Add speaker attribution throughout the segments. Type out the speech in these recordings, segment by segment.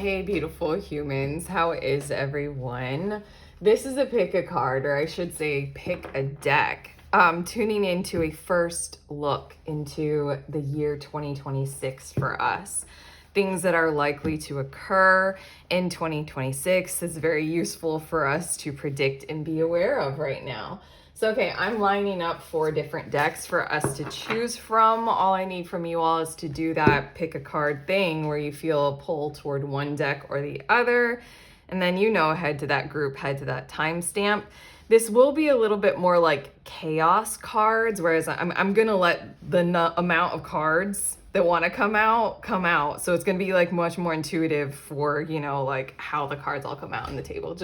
Speaker 1: Hey, beautiful humans, how is everyone? This is a pick a card, or I should say, pick a deck. Tuning into a first look into the year 2026 for us. Things that are likely to occur in 2026 is very useful for us to predict and be aware of right now. So, okay, I'm lining up 4 different decks for us to choose from. All I need from you all is to do that pick a card thing where you feel a pull toward one deck or the other. And then head to that group, head to that timestamp. This will be a little bit more like chaos cards, whereas I'm going to let the amount of cards that want to come out. So it's going to be like much more intuitive for, like how the cards all come out on the table.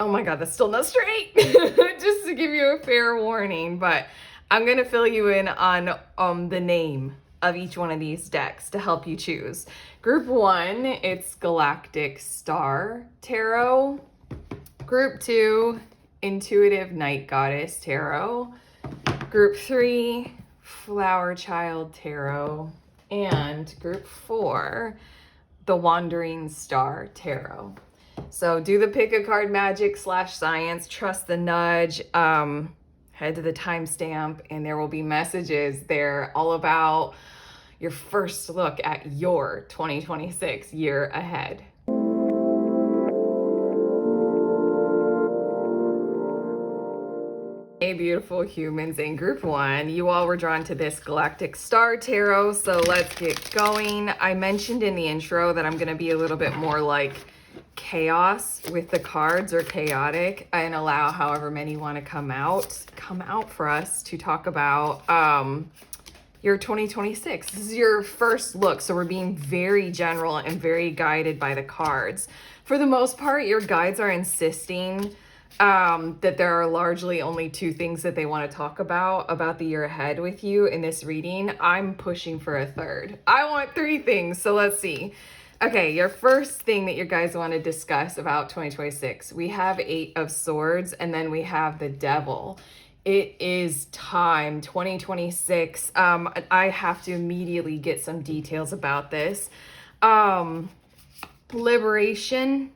Speaker 1: Oh my God, that's still not straight. Just to give you a fair warning, but I'm gonna fill you in on the name of each one of these decks to help you choose. Group 1, it's Galactic Star Tarot. Group 2, Intuitive Night Goddess Tarot. Group 3, Flower Child Tarot. And Group 4, the Wandering Star Tarot. So do the pick a card magic / science, trust the nudge, head to the timestamp, and there will be messages there all about your first look at your 2026 year ahead. Hey, beautiful humans. In group 1, you all were drawn to this Galactic Star Tarot, so let's get going. I mentioned in the intro that I'm going to be a little bit more like chaos with the cards, or chaotic, and allow however many want to come out for us to talk about your 2026. This is your first look, so we're being very general and very guided by the cards. For the most part, your guides are insisting that there are largely only 2 things that they want to talk about the year ahead with you in this reading. I'm pushing for a third. I want 3 things, so let's see. Okay, your first thing that you guys want to discuss about 2026, we have 8 of Swords, and then we have the Devil. It is time, 2026. I have to immediately get some details about this. Liberation,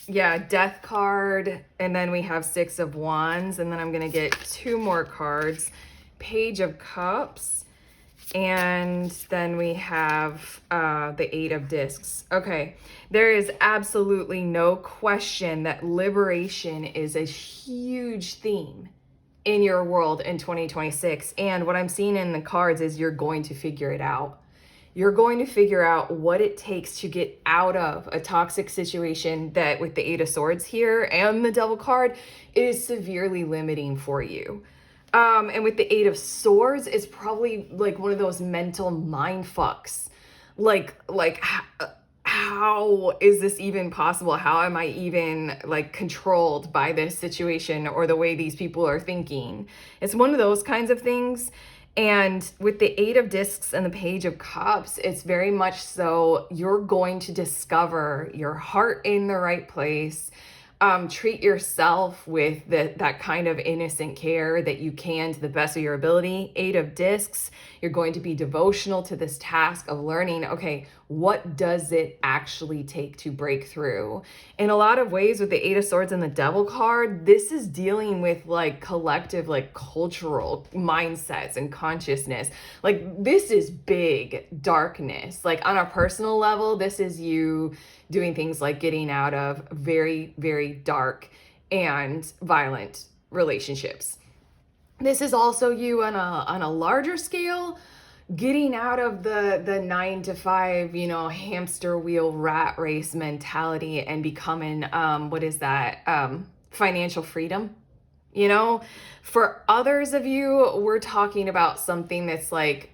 Speaker 1: yeah, Death card, and then we have 6 of Wands, and then I'm going to get 2 more cards. Page of Cups. And then we have the 8 of Discs. Okay, there is absolutely no question that liberation is a huge theme in your world in 2026. And what I'm seeing in the cards is you're going to figure it out. You're going to figure out what it takes to get out of a toxic situation that, with the 8 of Swords here and the Devil card, is severely limiting for you. And with the 8 of Swords, it's probably like one of those mental mind fucks. Like how is this even possible? How am I even like controlled by this situation or the way these people are thinking? It's one of those kinds of things. And with the 8 of Discs and the Page of Cups, it's very much so you're going to discover your heart in the right place. Treat yourself with that kind of innocent care that you can to the best of your ability. 8 of Discs, you're going to be devotional to this task of learning, okay, what does it actually take to break through? In a lot of ways, with the 8 of Swords and the Devil card, this is dealing with like collective, like cultural mindsets and consciousness. Like this is big darkness. Like on a personal level, this is you doing things like getting out of very, very dark and violent relationships. This is also you on a larger scale, getting out of the 9 to 5, hamster wheel rat race mentality and becoming, financial freedom. For others of you, we're talking about something that's like,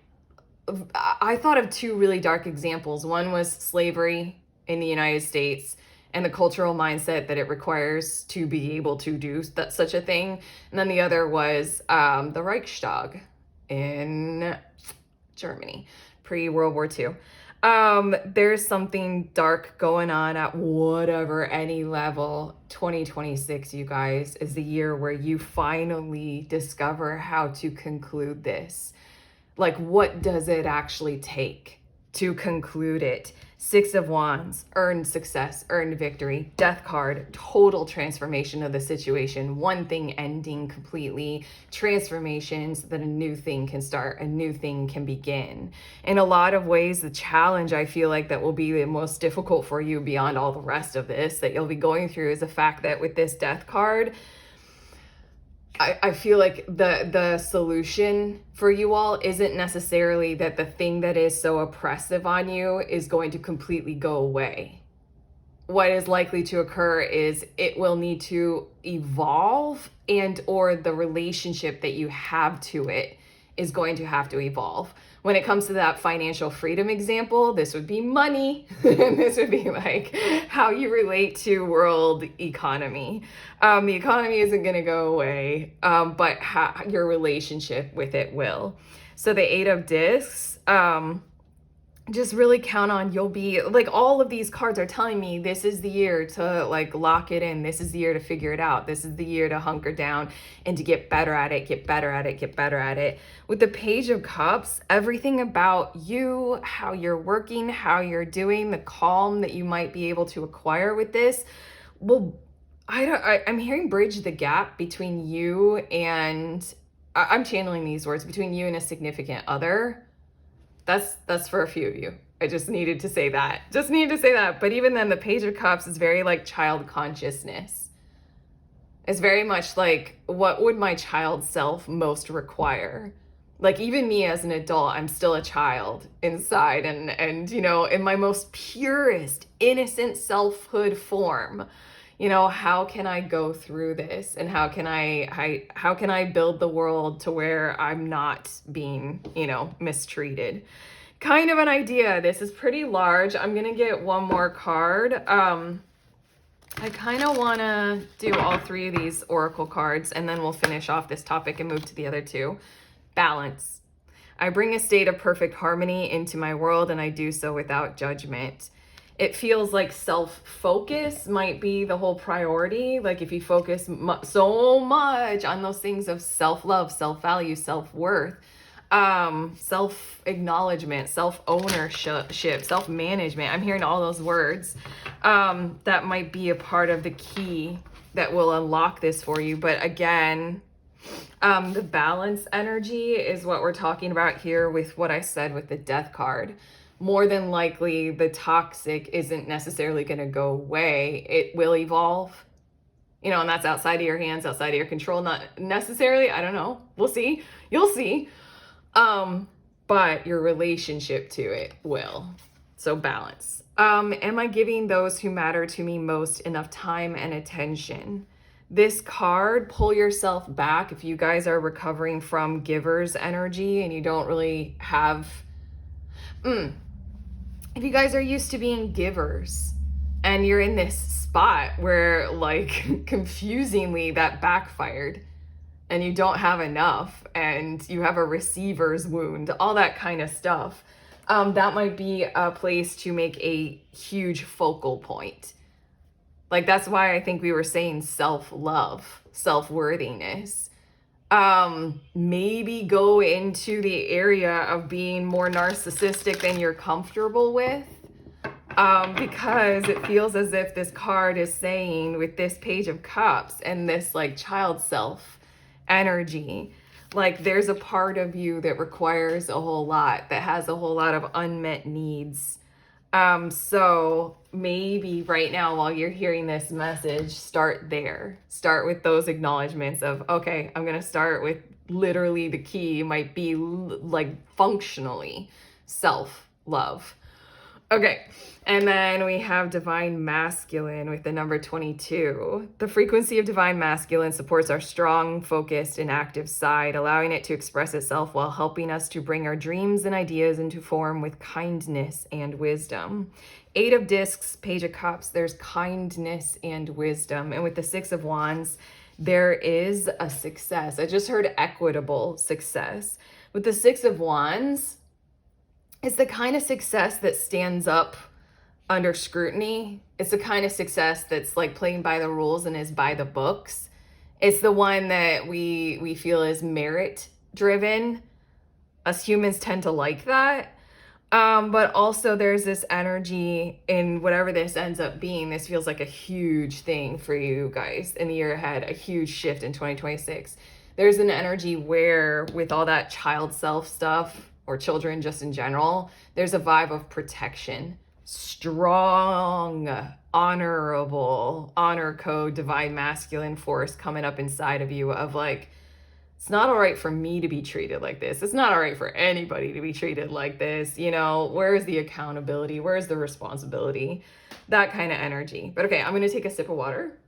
Speaker 1: I thought of 2 really dark examples. One was slavery in the United States and the cultural mindset that it requires to be able to do such a thing. And then the other was the Reichstag in Germany, pre-World War II. There's something dark going on at any level. 2026, you guys, is the year where you finally discover how to conclude this. Like, what does it actually take to conclude it. Six of Wands, earned success, earned victory. Death card, total transformation of the situation. One thing ending completely. Transformations that a new thing can start, a new thing can begin. In a lot of ways, the challenge I feel like that will be the most difficult for you beyond all the rest of this that you'll be going through is the fact that with this Death card, I feel like the solution for you all isn't necessarily that the thing that is so oppressive on you is going to completely go away. What is likely to occur is it will need to evolve, and or the relationship that you have to it is going to have to evolve. When it comes to that financial freedom example, this would be money, and this would be like how you relate to world economy. The economy isn't going to go away, but your relationship with it will. So the Eight of Discs, just really count on you'll be like, all of these cards are telling me this is the year to like lock it in. This is the year to figure it out. This is the year to hunker down and to get better at it, get better at it, get better at it. With the Page of Cups, everything about you, how you're working, how you're doing, the calm that you might be able to acquire with this will, I'm hearing bridge the gap between you and, I'm channeling these words, between you and a significant other. That's for a few of you. I just needed to say that. But even then, the Page of Cups is very like child consciousness. It's very much like, what would my child self most require? Like, even me as an adult, I'm still a child inside, and you know, in my most purest, innocent selfhood form. You know, how can I go through this, and how can I build the world to where I'm not being, you know, mistreated? Kind of an idea. This is pretty large. I'm gonna get one more card. I kind of want to do all three of these oracle cards, and then we'll finish off this topic and move to the other two. Balance. I bring a state of perfect harmony into my world, and I do so without judgment. It feels like self-focus might be the whole priority. Like if you focus so much on those things of self-love, self-value, self-worth, self-acknowledgement, self-ownership, self-management, I'm hearing all those words, that might be a part of the key that will unlock this for you. But again, the balance energy is what we're talking about here with what I said with the Death card. More than likely, the toxic isn't necessarily going to go away. It will evolve, you know, and that's outside of your hands, outside of your control. Not necessarily, I don't know. We'll see. You'll see. But your relationship to it will. So balance. Am I giving those who matter to me most enough time and attention? This card, pull yourself back. If you guys are recovering from giver's energy and you don't really have... If you guys are used to being givers and you're in this spot where like confusingly that backfired and you don't have enough and you have a receiver's wound, all that kind of stuff, that might be a place to make a huge focal point. Like that's why I think we were saying self-love, self-worthiness. Maybe go into the area of being more narcissistic than you're comfortable with, because it feels as if this card is saying with this Page of Cups and this like child self energy, like there's a part of you that requires a whole lot, that has a whole lot of unmet needs. So maybe right now while you're hearing this message, start there. Start with those acknowledgements of, okay, I'm going to start with literally the key might be like functionally self-love. Okay. And then we have Divine Masculine with the number 22. The frequency of Divine Masculine supports our strong, focused, and active side, allowing it to express itself while helping us to bring our dreams and ideas into form with kindness and wisdom. Eight of Discs, Page of Cups, there's kindness and wisdom. And with the Six of Wands, there is a success. I just heard equitable success. With the Six of Wands, it's the kind of success that stands up under scrutiny. It's the kind of success that's like playing by the rules and is by the books. It's the one that we feel is merit driven. Us humans tend to like that. But also there's this energy in whatever this ends up being. This feels like a huge thing for you guys in the year ahead, a huge shift in 2026. There's an energy where, with all that child self stuff, or children just in general, there's a vibe of protection, strong, honorable, honor code, divine masculine force coming up inside of you of like, it's not all right for me to be treated like this. It's not all right for anybody to be treated like this. You know, where's the accountability? Where's the responsibility? That kind of energy. But okay, I'm going to take a sip of water.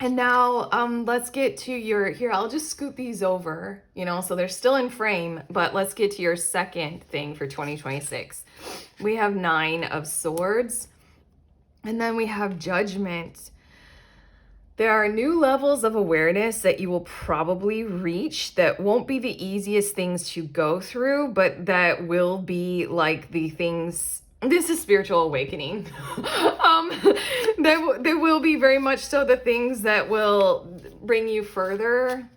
Speaker 1: And now let's get to your, here, I'll just scoot these over, you know, so they're still in frame, but let's get to your second thing for 2026. We have 9 of Swords, and then we have Judgment. There are new levels of awareness that you will probably reach that won't be the easiest things to go through, but that will be like the things, this is spiritual awakening. There will be very much so the things that will bring you further,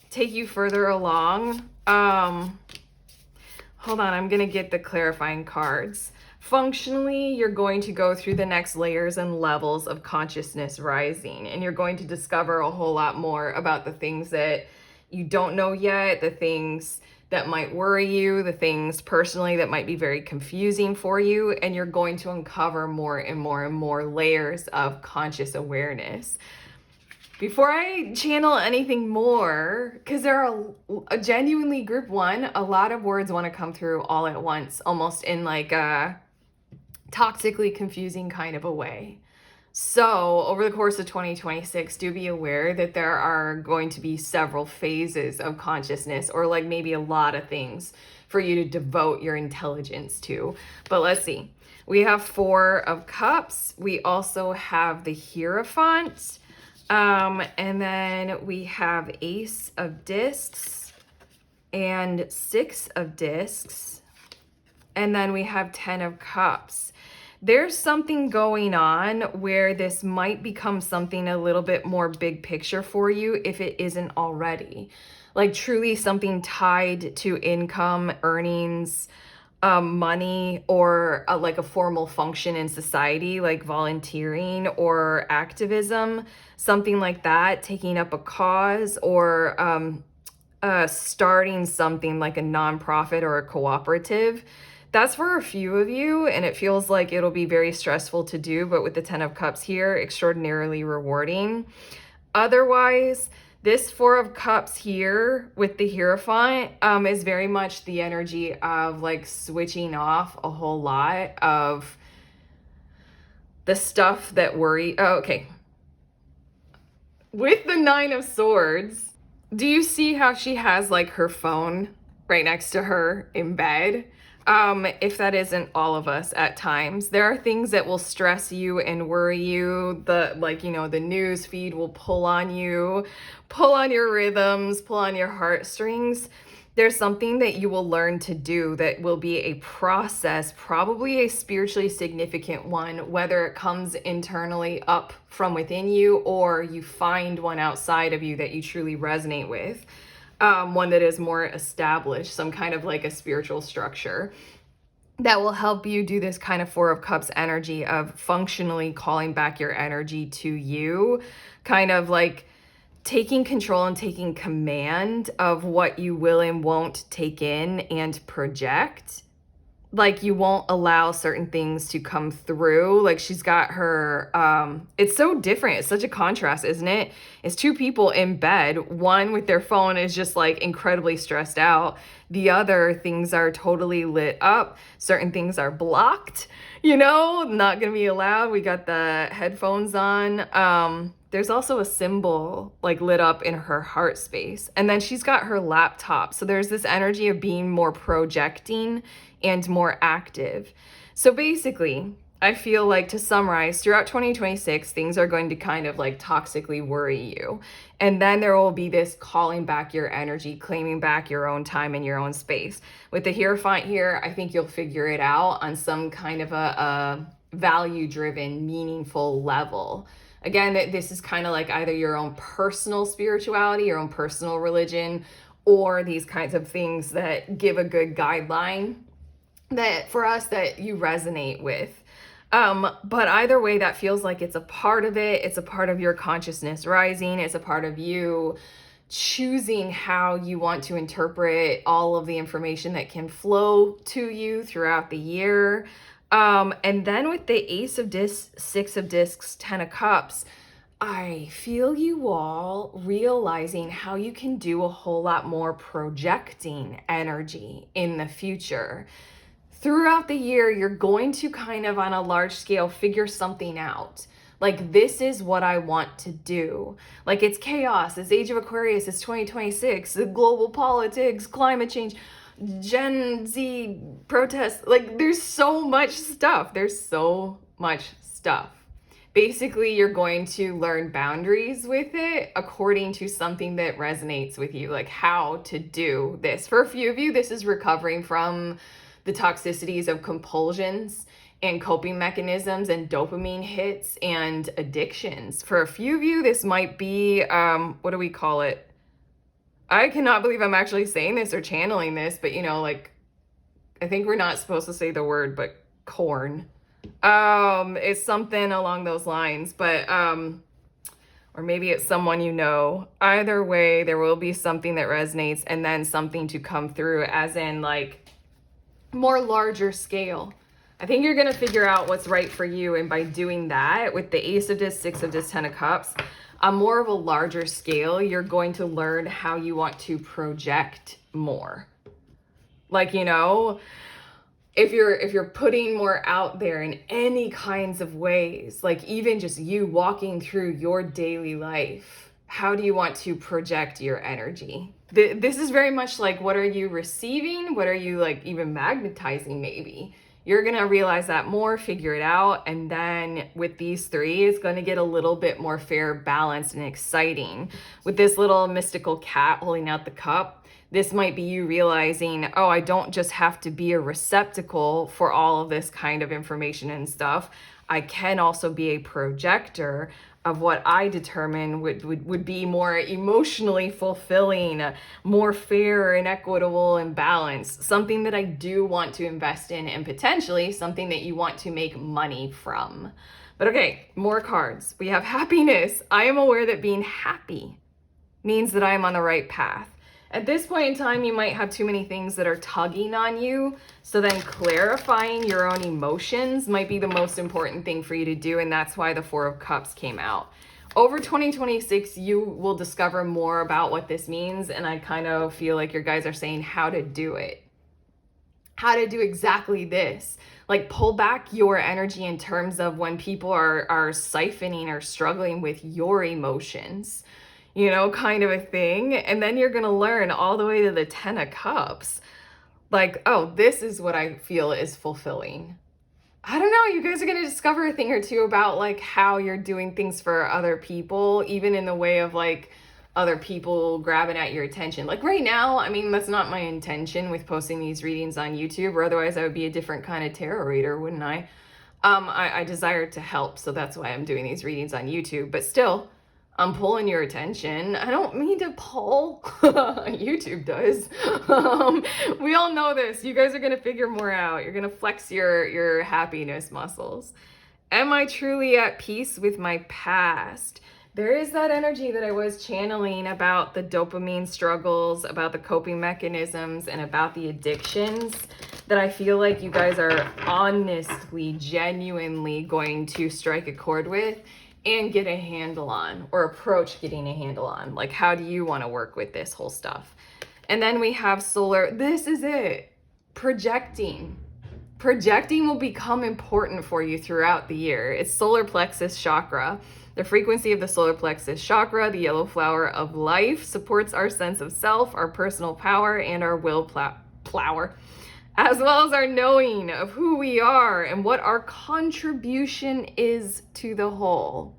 Speaker 1: take you further along. Hold on, I'm gonna get the clarifying cards. Functionally, you're going to go through the next layers and levels of consciousness rising, and you're going to discover a whole lot more about the things that you don't know yet, the things that might worry you, the things personally that might be very confusing for you, and you're going to uncover more and more and more layers of conscious awareness. Before I channel anything more, because there are a genuinely group 1, a lot of words want to come through all at once, almost in like a toxically confusing kind of a way. So over the course of 2026, do be aware that there are going to be several phases of consciousness, or like maybe a lot of things for you to devote your intelligence to. But let's see. We have 4 of Cups. We also have the Hierophant. And then we have Ace of Discs and 6 of Discs. And then we have 10 of Cups. There's something going on where this might become something a little bit more big picture for you if it isn't already. Like truly something tied to income, earnings, money, or like a formal function in society, like volunteering or activism, something like that, taking up a cause, or starting something like a nonprofit or a cooperative. That's for a few of you, and it feels like it'll be very stressful to do, but with the 10 of Cups here, extraordinarily rewarding. Otherwise, this 4 of Cups here with the Hierophant is very much the energy of like switching off a whole lot of the stuff that worry. Oh, okay. With the 9 of Swords, do you see how she has like her phone right next to her in bed? If that isn't all of us at times, there are things that will stress you and worry you. The news feed will pull on you, pull on your rhythms, pull on your heartstrings. There's something that you will learn to do that will be a process, probably a spiritually significant one, whether it comes internally up from within you or you find one outside of you that you truly resonate with. One that is more established, some kind of like a spiritual structure that will help you do this kind of 4 of Cups energy of functionally calling back your energy to you, kind of like taking control and taking command of what you will and won't take in and project. Like you won't allow certain things to come through. Like she's got her, it's so different. It's such a contrast, isn't it? It's 2 people in bed. One with their phone is just like incredibly stressed out. The other, things are totally lit up. Certain things are blocked, not gonna be allowed. We got the headphones on. There's also a symbol like lit up in her heart space. And then she's got her laptop. So there's this energy of being more projecting and more active. So basically, I feel like, to summarize, throughout 2026, things are going to kind of like toxically worry you. And then there will be this calling back your energy, claiming back your own time and your own space. With the Hierophant here, I think you'll figure it out on some kind of a value-driven, meaningful level. Again, this is kind of like either your own personal spirituality, your own personal religion, or these kinds of things that give a good guideline that for us that you resonate with. But either way, that feels like it's a part of it. It's a part of your consciousness rising. It's a part of you choosing how you want to interpret all of the information that can flow to you throughout the year. And then with the Ace of Discs, Six of Discs, Ten of Cups, I feel you all realizing how you can do a whole lot more projecting energy in the future. Throughout the year, you're going to kind of on a large scale figure something out. Like, this is what I want to do. Like, it's chaos, it's Age of Aquarius, it's 2026, the global politics, climate change, Gen Z protests. Like, there's so much stuff. There's so much stuff. Basically, you're going to learn boundaries with it according to something that resonates with you, like how to do this. For a few of you, this is recovering from the toxicities of compulsions and coping mechanisms and dopamine hits and addictions. For a few of you, this might be, what do we call it? I cannot believe I'm actually saying this or channeling this, but like, I think we're not supposed to say the word, but corn. It's something along those lines, but, or maybe it's someone you know. Either way, there will be something that resonates and then something to come through, as in like more larger scale. I think you're going to figure out what's right for you. And by doing that with the Ace of Discs, Six of Discs, Ten of Cups, on more of a larger scale, you're going to learn how you want to project more. Like, if you're putting more out there in any kinds of ways, like even just you walking through your daily life, how do you want to project your energy? This is very much like, what are you receiving? What are you like even magnetizing maybe? You're going to realize that more, figure it out. And then with these three, it's going to get a little bit more fair, balanced, and exciting. With this little mystical cat holding out the cup, this might be you realizing, oh, I don't just have to be a receptacle for all of this kind of information and stuff. I can also be a projector of what I determine would be more emotionally fulfilling, more fair and equitable and balanced, something that I do want to invest in, and potentially something that you want to make money from. But okay, more cards. We have happiness. I am aware that being happy means that I am on the right path. At this point in time, you might have too many things that are tugging on you. So then clarifying your own emotions might be the most important thing for you to do. And that's why the Four of Cups came out. Over 2026, you will discover more about what this means. And I kind of feel like your guys are saying how to do it. How to do exactly this. Like, pull back your energy in terms of when people are siphoning or struggling with your emotions. Kind of a thing. And then you're going to learn all the way to the Ten of Cups. Like, oh, this is what I feel is fulfilling. I don't know. You guys are going to discover a thing or two about like how you're doing things for other people, even in the way of like other people grabbing at your attention. Like right now, I mean, that's not my intention with posting these readings on YouTube, or otherwise I would be a different kind of tarot reader, wouldn't I? I desire to help. So that's why I'm doing these readings on YouTube. But still, I'm pulling your attention. I don't mean to pull. YouTube does. We all know this. You guys are going to figure more out. You're going to flex your happiness muscles. Am I truly at peace with my past? There is that energy that I was channeling about the dopamine struggles, about the coping mechanisms, and about the addictions that I feel like you guys are honestly, genuinely going to strike a chord with and get a handle on, or approach getting a handle on. Like, how do you want to work with this whole stuff? And then we have solar. This is it. Projecting. Projecting will become important for you throughout the year. It's solar plexus chakra. The frequency of the solar plexus chakra, the yellow flower of life, supports our sense of self, our personal power, and our will flower, as well as our knowing of who we are and what our contribution is to the whole.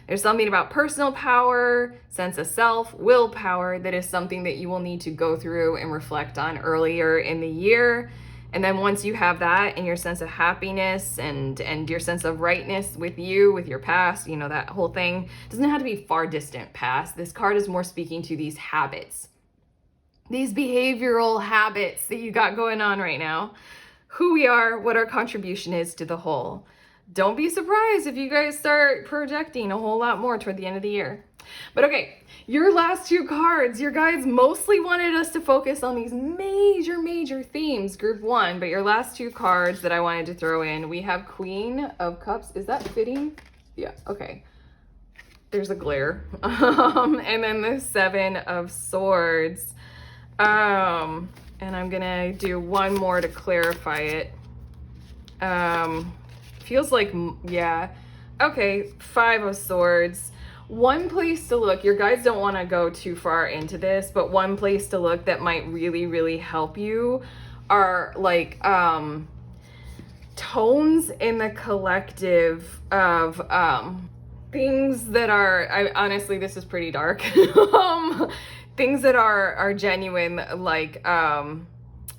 Speaker 1: There's something about personal power, sense of self, willpower that is something that you will need to go through and reflect on earlier in the year. And then once you have that and your sense of happiness and your sense of rightness with you, with your past, that whole thing doesn't have to be far distant past. This card is more speaking to these habits. these behavioral habits that you got going on right now, who we are, what our contribution is to the whole. Don't be surprised if you guys start projecting a whole lot more toward the end of the year. But okay, your last two cards, your guides mostly wanted us to focus on these major themes, group one, but your last two cards that I wanted to throw in, we have Queen of Cups. Is that fitting? Yeah, okay. There's a glare. And then the Seven of Swords. And I'm gonna do one more to clarify it. Feels like, yeah. Okay, Five of Swords. One place to look, your guides don't want to go too far into this, but one place to look that might really help you are like tones in the collective of things that are, honestly, this is pretty dark. Things that are genuine, like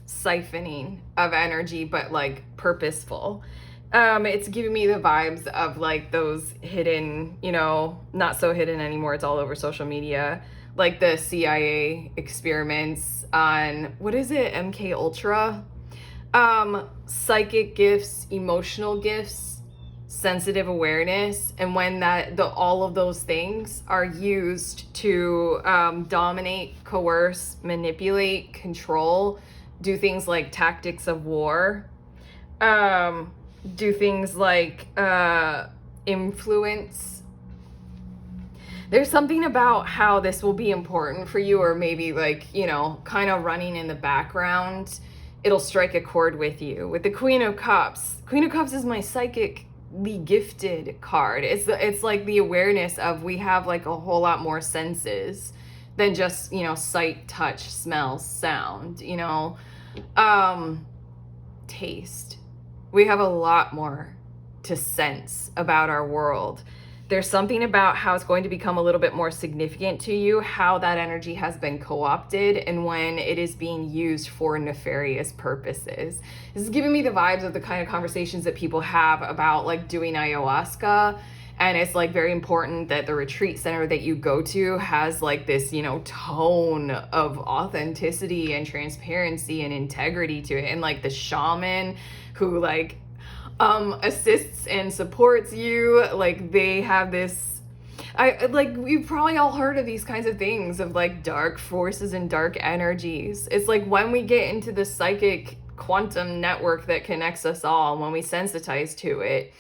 Speaker 1: siphoning of energy, but like purposeful. It's giving me the vibes of like those hidden, you know, not so hidden anymore, it's all over social media, like the CIA experiments on, what is it, MK Ultra? Psychic gifts, emotional gifts, sensitive awareness, and when all of those things are used to dominate, coerce, manipulate, control, do things like tactics of war, do things like influence. There's something about how this will be important for you, or maybe like, you know, kind of running in the background. It'll strike a chord with you. With the Queen of Cups. Queen of Cups is my psychically gifted card. It's like the awareness of, we have like a whole lot more senses than just, you know, sight, touch, smell, sound, you know, taste. We have a lot more to sense about our world. There's something about how it's going to become a little bit more significant to you, how that energy has been co-opted and when it is being used for nefarious purposes. This is giving me the vibes of the kind of conversations that people have about like doing ayahuasca. And it's like very important that the retreat center that you go to has like this, you know, tone of authenticity and transparency and integrity to it. And like the shaman who like assists and supports you, like they have this, you've probably all heard of these kinds of things of like dark forces and dark energies. It's like when we get into the psychic quantum network that connects us all, when we sensitize to it,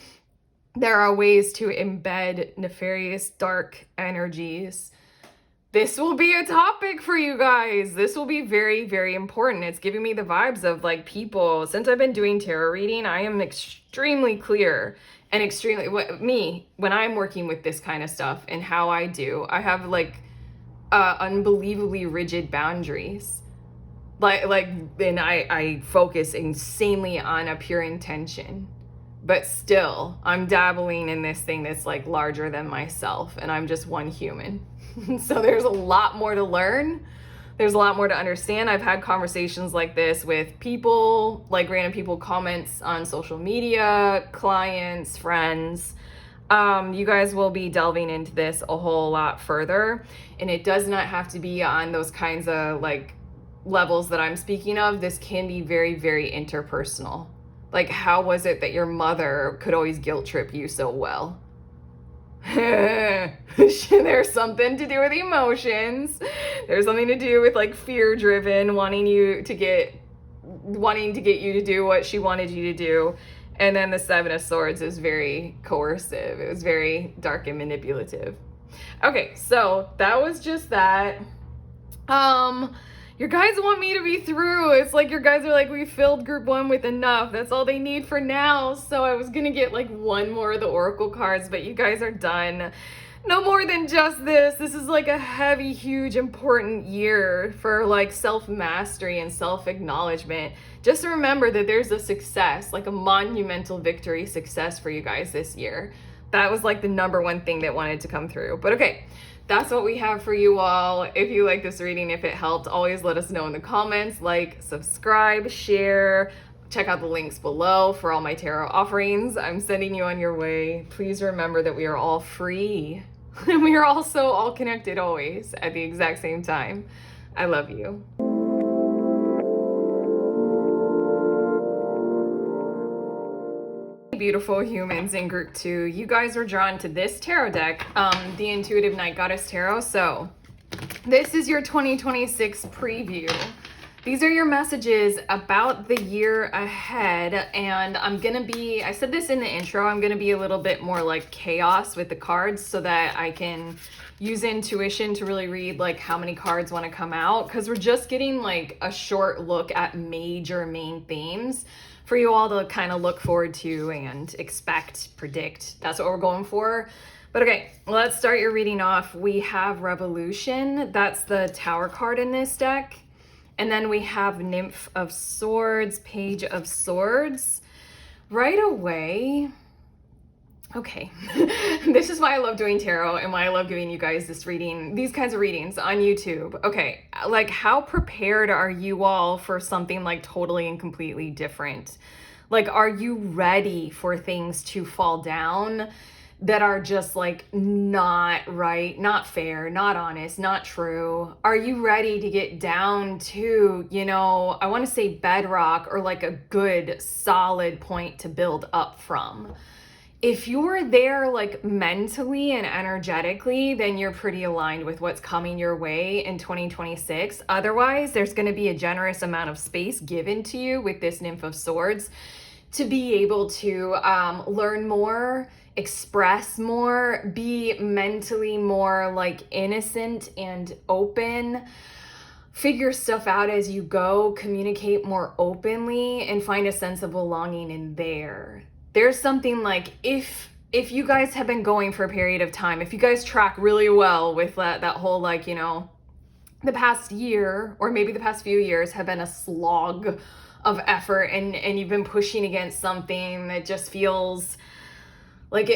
Speaker 1: there are ways to embed nefarious dark energies. This will be a topic for you guys. This will be very important. It's giving me the vibes of like people, since I've been doing tarot reading, I am extremely clear and when I'm working with this kind of stuff and how I do, I have like unbelievably rigid boundaries. And I focus insanely on a pure intention. But still, I'm dabbling in this thing that's like larger than myself, and I'm just one human. So there's a lot more to learn. There's a lot more to understand. I've had conversations like this with people, like random people, comments on social media, clients, friends. You guys will be delving into this a whole lot further, and it does not have to be on those kinds of like levels that I'm speaking of. This can be very interpersonal. Like, how was it that your mother could always guilt trip you so well? There's something to do with emotions. There's something to do with like fear driven, wanting to get you to do what she wanted you to do. And then the Seven of Swords is very coercive. It was very dark and manipulative. Okay, so that was just that. Your guys want me to be through. It's like your guys are like, we filled group one with enough. That's all they need for now. So I was gonna get like one more of the Oracle cards, but you guys are done. No more than just this. This is like a heavy, huge, important year for like self-mastery and self-acknowledgement. Just remember that there's a success, like a monumental victory success for you guys this year. That was like the number one thing that wanted to come through. But okay. That's what we have for you all. If you like this reading, if it helped, always let us know in the comments. Like, subscribe, share, check out the links below for all my tarot offerings. I'm sending you on your way. Please remember that we are all free and we are also all connected always at the exact same time. I love you. beautiful humans in group 2. You guys were drawn to this tarot deck, the Intuitive Night Goddess Tarot. So this is your 2026 preview. These are your messages about the year ahead, and I said this in the intro, I'm gonna be a little bit more like chaos with the cards so that I can use intuition to really read like how many cards want to come out, because we're just getting like a short look at major main themes for you all to kind of look forward to and expect, predict. That's what we're going for. But okay, let's start your reading off. We have Revolution. That's the Tower card in this deck. And then we have Nymph of Swords, Page of Swords. Right away, okay, this is why I love doing tarot and why I love giving you guys these kinds of readings on YouTube. Okay, like how prepared are you all for something like totally and completely different? Like, are you ready for things to fall down that are just like not right, not fair, not honest, not true? Are you ready to get down to, I want to say bedrock, or like a good solid point to build up from? If you're there like mentally and energetically, then you're pretty aligned with what's coming your way in 2026. Otherwise, there's going to be a generous amount of space given to you with this Nymph of Swords to be able to learn more, express more, be mentally more like innocent and open, figure stuff out as you go, communicate more openly, and find a sense of belonging in there. There's something like, if you guys have been going for a period of time, if you guys track really well with that whole like, the past year or maybe the past few years have been a slog of effort, and you've been pushing against something that just feels like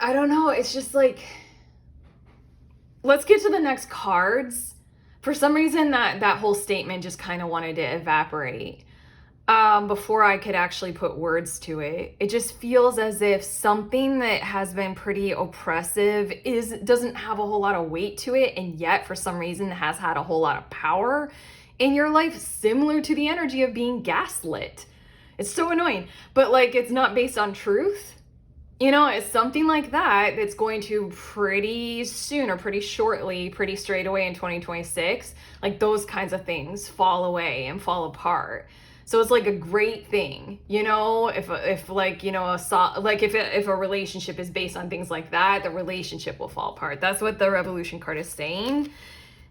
Speaker 1: I don't know, it's just like, let's get to the next cards. For some reason that whole statement just kind of wanted to evaporate before I could actually put words to it. It just feels as if something that has been pretty oppressive doesn't have a whole lot of weight to it, and yet for some reason has had a whole lot of power in your life, similar to the energy of being gaslit. It's so annoying, but like, it's not based on truth. It's something like that that's going to pretty soon or pretty shortly, pretty straight away in 2026, like those kinds of things fall away and fall apart. So it's like a great thing, if like, if a relationship is based on things like that, the relationship will fall apart. That's what the Revolution card is saying.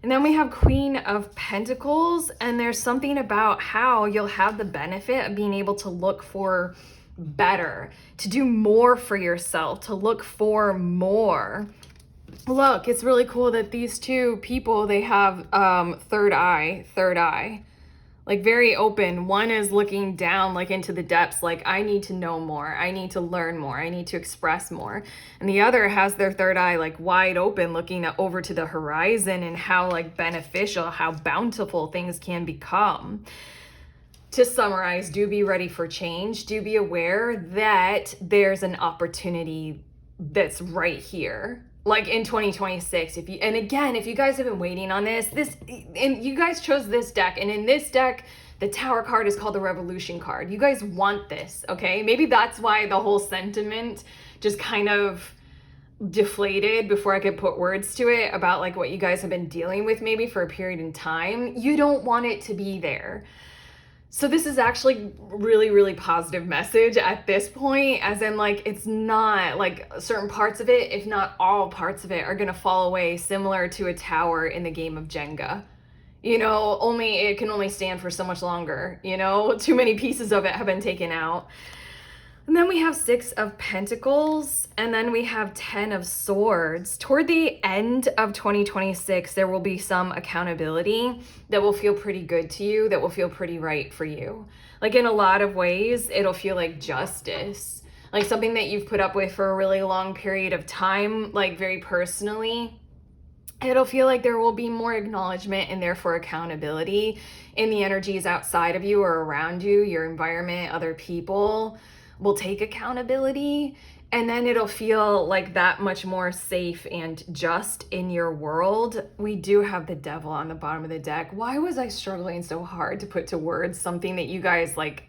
Speaker 1: And then we have Queen of Pentacles, and there's something about how you'll have the benefit of being able to look for better, to do more for yourself, to look for more. Look, it's really cool that these two people, they have third eye, like very open. One is looking down like into the depths, like I need to know more, I need to learn more, I need to express more. And the other has their third eye like wide open, looking over to the horizon, and how like beneficial, how bountiful things can become. To summarize, do be ready for change. Do be aware that there's an opportunity that's right here, like in 2026. If you guys have been waiting on this, and you guys chose this deck, and in this deck, the Tower card is called the Revolution card. You guys want this, okay? Maybe that's why the whole sentiment just kind of deflated before I could put words to it about like what you guys have been dealing with maybe for a period in time. You don't want it to be there. So this is actually really, really positive message at this point, as in like, it's not like certain parts of it, if not all parts of it, are going to fall away, similar to a tower in the game of Jenga. It can only stand for so much longer, too many pieces of it have been taken out. And then we have 6 of Pentacles, and then we have 10 of Swords. Toward the end of 2026, there will be some accountability that will feel pretty good to you, that will feel pretty right for you. Like in a lot of ways, it'll feel like justice, like something that you've put up with for a really long period of time, like very personally. It'll feel like there will be more acknowledgement and therefore accountability in the energies outside of you or around you, your environment, other people will take accountability, and then it'll feel like that much more safe and just in your world. We do have the Devil on the bottom of the deck. Why was I struggling so hard to put to words something that you guys like,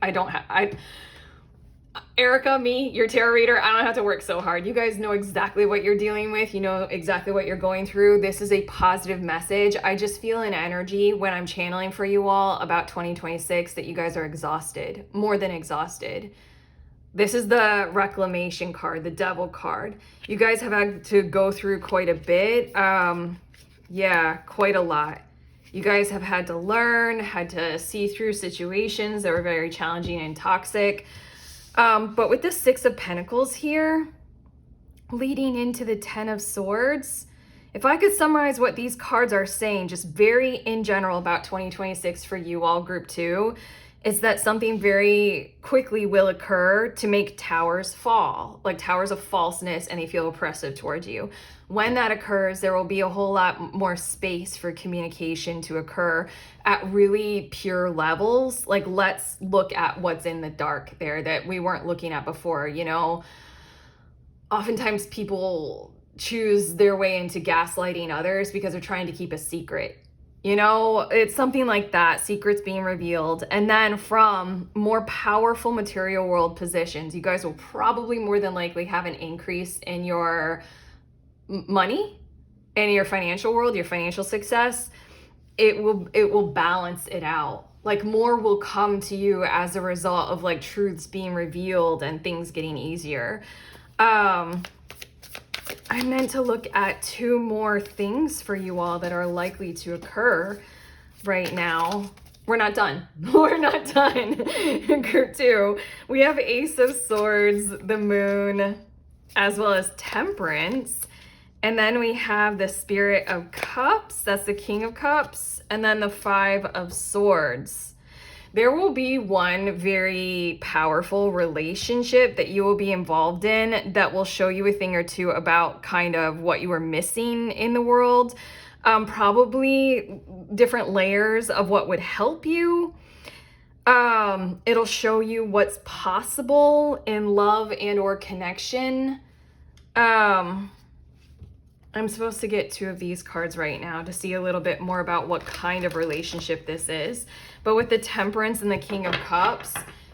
Speaker 1: Erica, me, your tarot reader, I don't have to work so hard. You guys know exactly what you're dealing with. You know exactly what you're going through. This is a positive message. I just feel an energy when I'm channeling for you all about 2026 that you guys are exhausted, more than exhausted. This is the reclamation card, the devil card. You guys have had to go through quite a bit. Yeah, quite a lot. You guys have had to learn, had to see through situations that were very challenging and toxic. But with the Six of Pentacles here, leading into the Ten of Swords, if I could summarize what these cards are saying, just very in general about 2026 for you all, group 2, is that something very quickly will occur to make towers fall, like towers of falseness, and they feel oppressive towards you. When that occurs, there will be a whole lot more space for communication to occur at really pure levels. Like, let's look at what's in the dark there that we weren't looking at before. You know, oftentimes people choose their way into gaslighting others because they're trying to keep a secret. You know, it's something like that, secrets being revealed. And then from more powerful material world positions, you guys will probably more than likely have an increase in your money, in your financial world, your financial success. It will balance it out. Like, more will come to you as a result of like truths being revealed and things getting easier. I meant to look at 2 more things for you all that are likely to occur right now. We're not done. We're not done. Group 2, we have Ace of Swords, the Moon, as well as Temperance. And then we have the Spirit of Cups, that's the King of Cups, and then the 5 of Swords. There will be one very powerful relationship that you will be involved in that will show you a thing or two about kind of what you are missing in the world. Probably different layers of what would help you. It'll show you what's possible in love and or connection. I'm supposed to get 2 of these cards right now to see a little bit more about what kind of relationship this is. But with the Temperance and the King of Cups,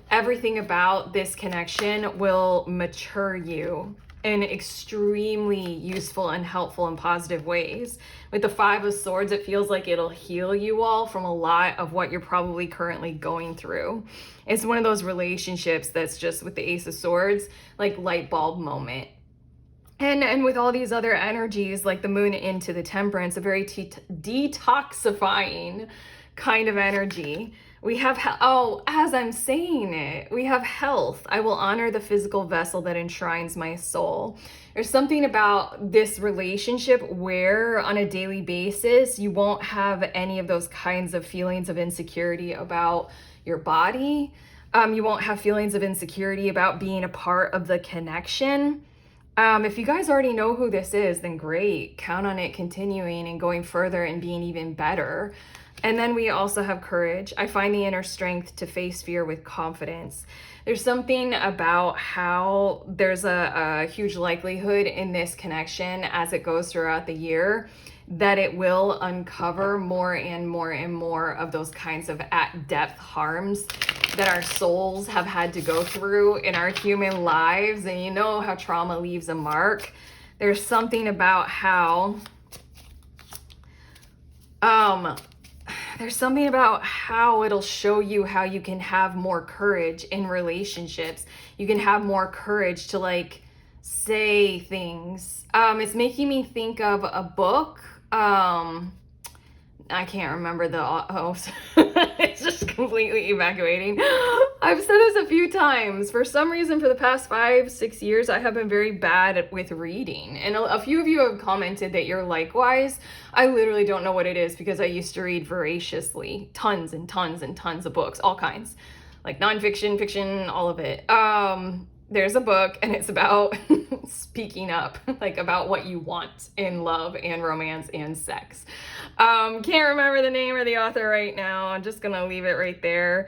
Speaker 1: everything about this connection will mature you in extremely useful and helpful and positive ways. With the 5 of Swords, it feels like it'll heal you all from a lot of what you're probably currently going through. It's one of those relationships that's just, with the Ace of Swords, like light bulb moment. And with all these other energies, like the Moon into the Temperance, a very detoxifying kind of energy. We have, as I'm saying it, we have health. I will honor the physical vessel that enshrines my soul. There's something about this relationship where on a daily basis, you won't have any of those kinds of feelings of insecurity about your body. You won't have feelings of insecurity about being a part of the connection. If you guys already know who this is, then great. Count on it continuing and going further and being even better. And then we also have courage. I find the inner strength to face fear with confidence. There's something about how there's a huge likelihood in this connection as it goes throughout the year that it will uncover more and more and more of those kinds of at-depth harms that our souls have had to go through in our human lives. And you know how trauma leaves a mark. There's something about how it'll show you how you can have more courage in relationships. You can have more courage to like say things. It's making me think of a book. I can't remember the host. It's just completely evacuating. I've said this a few times. For some reason, for the past 5-6 years, I have been very bad with reading. And a few of you have commented that you're likewise. I literally don't know what it is because I used to read voraciously. Tons and tons and tons of books, all kinds. Like nonfiction, fiction, all of it. There's a book and it's about speaking up, like about what you want in love and romance and sex. Can't remember the name or the author right now. I'm just gonna leave it right there.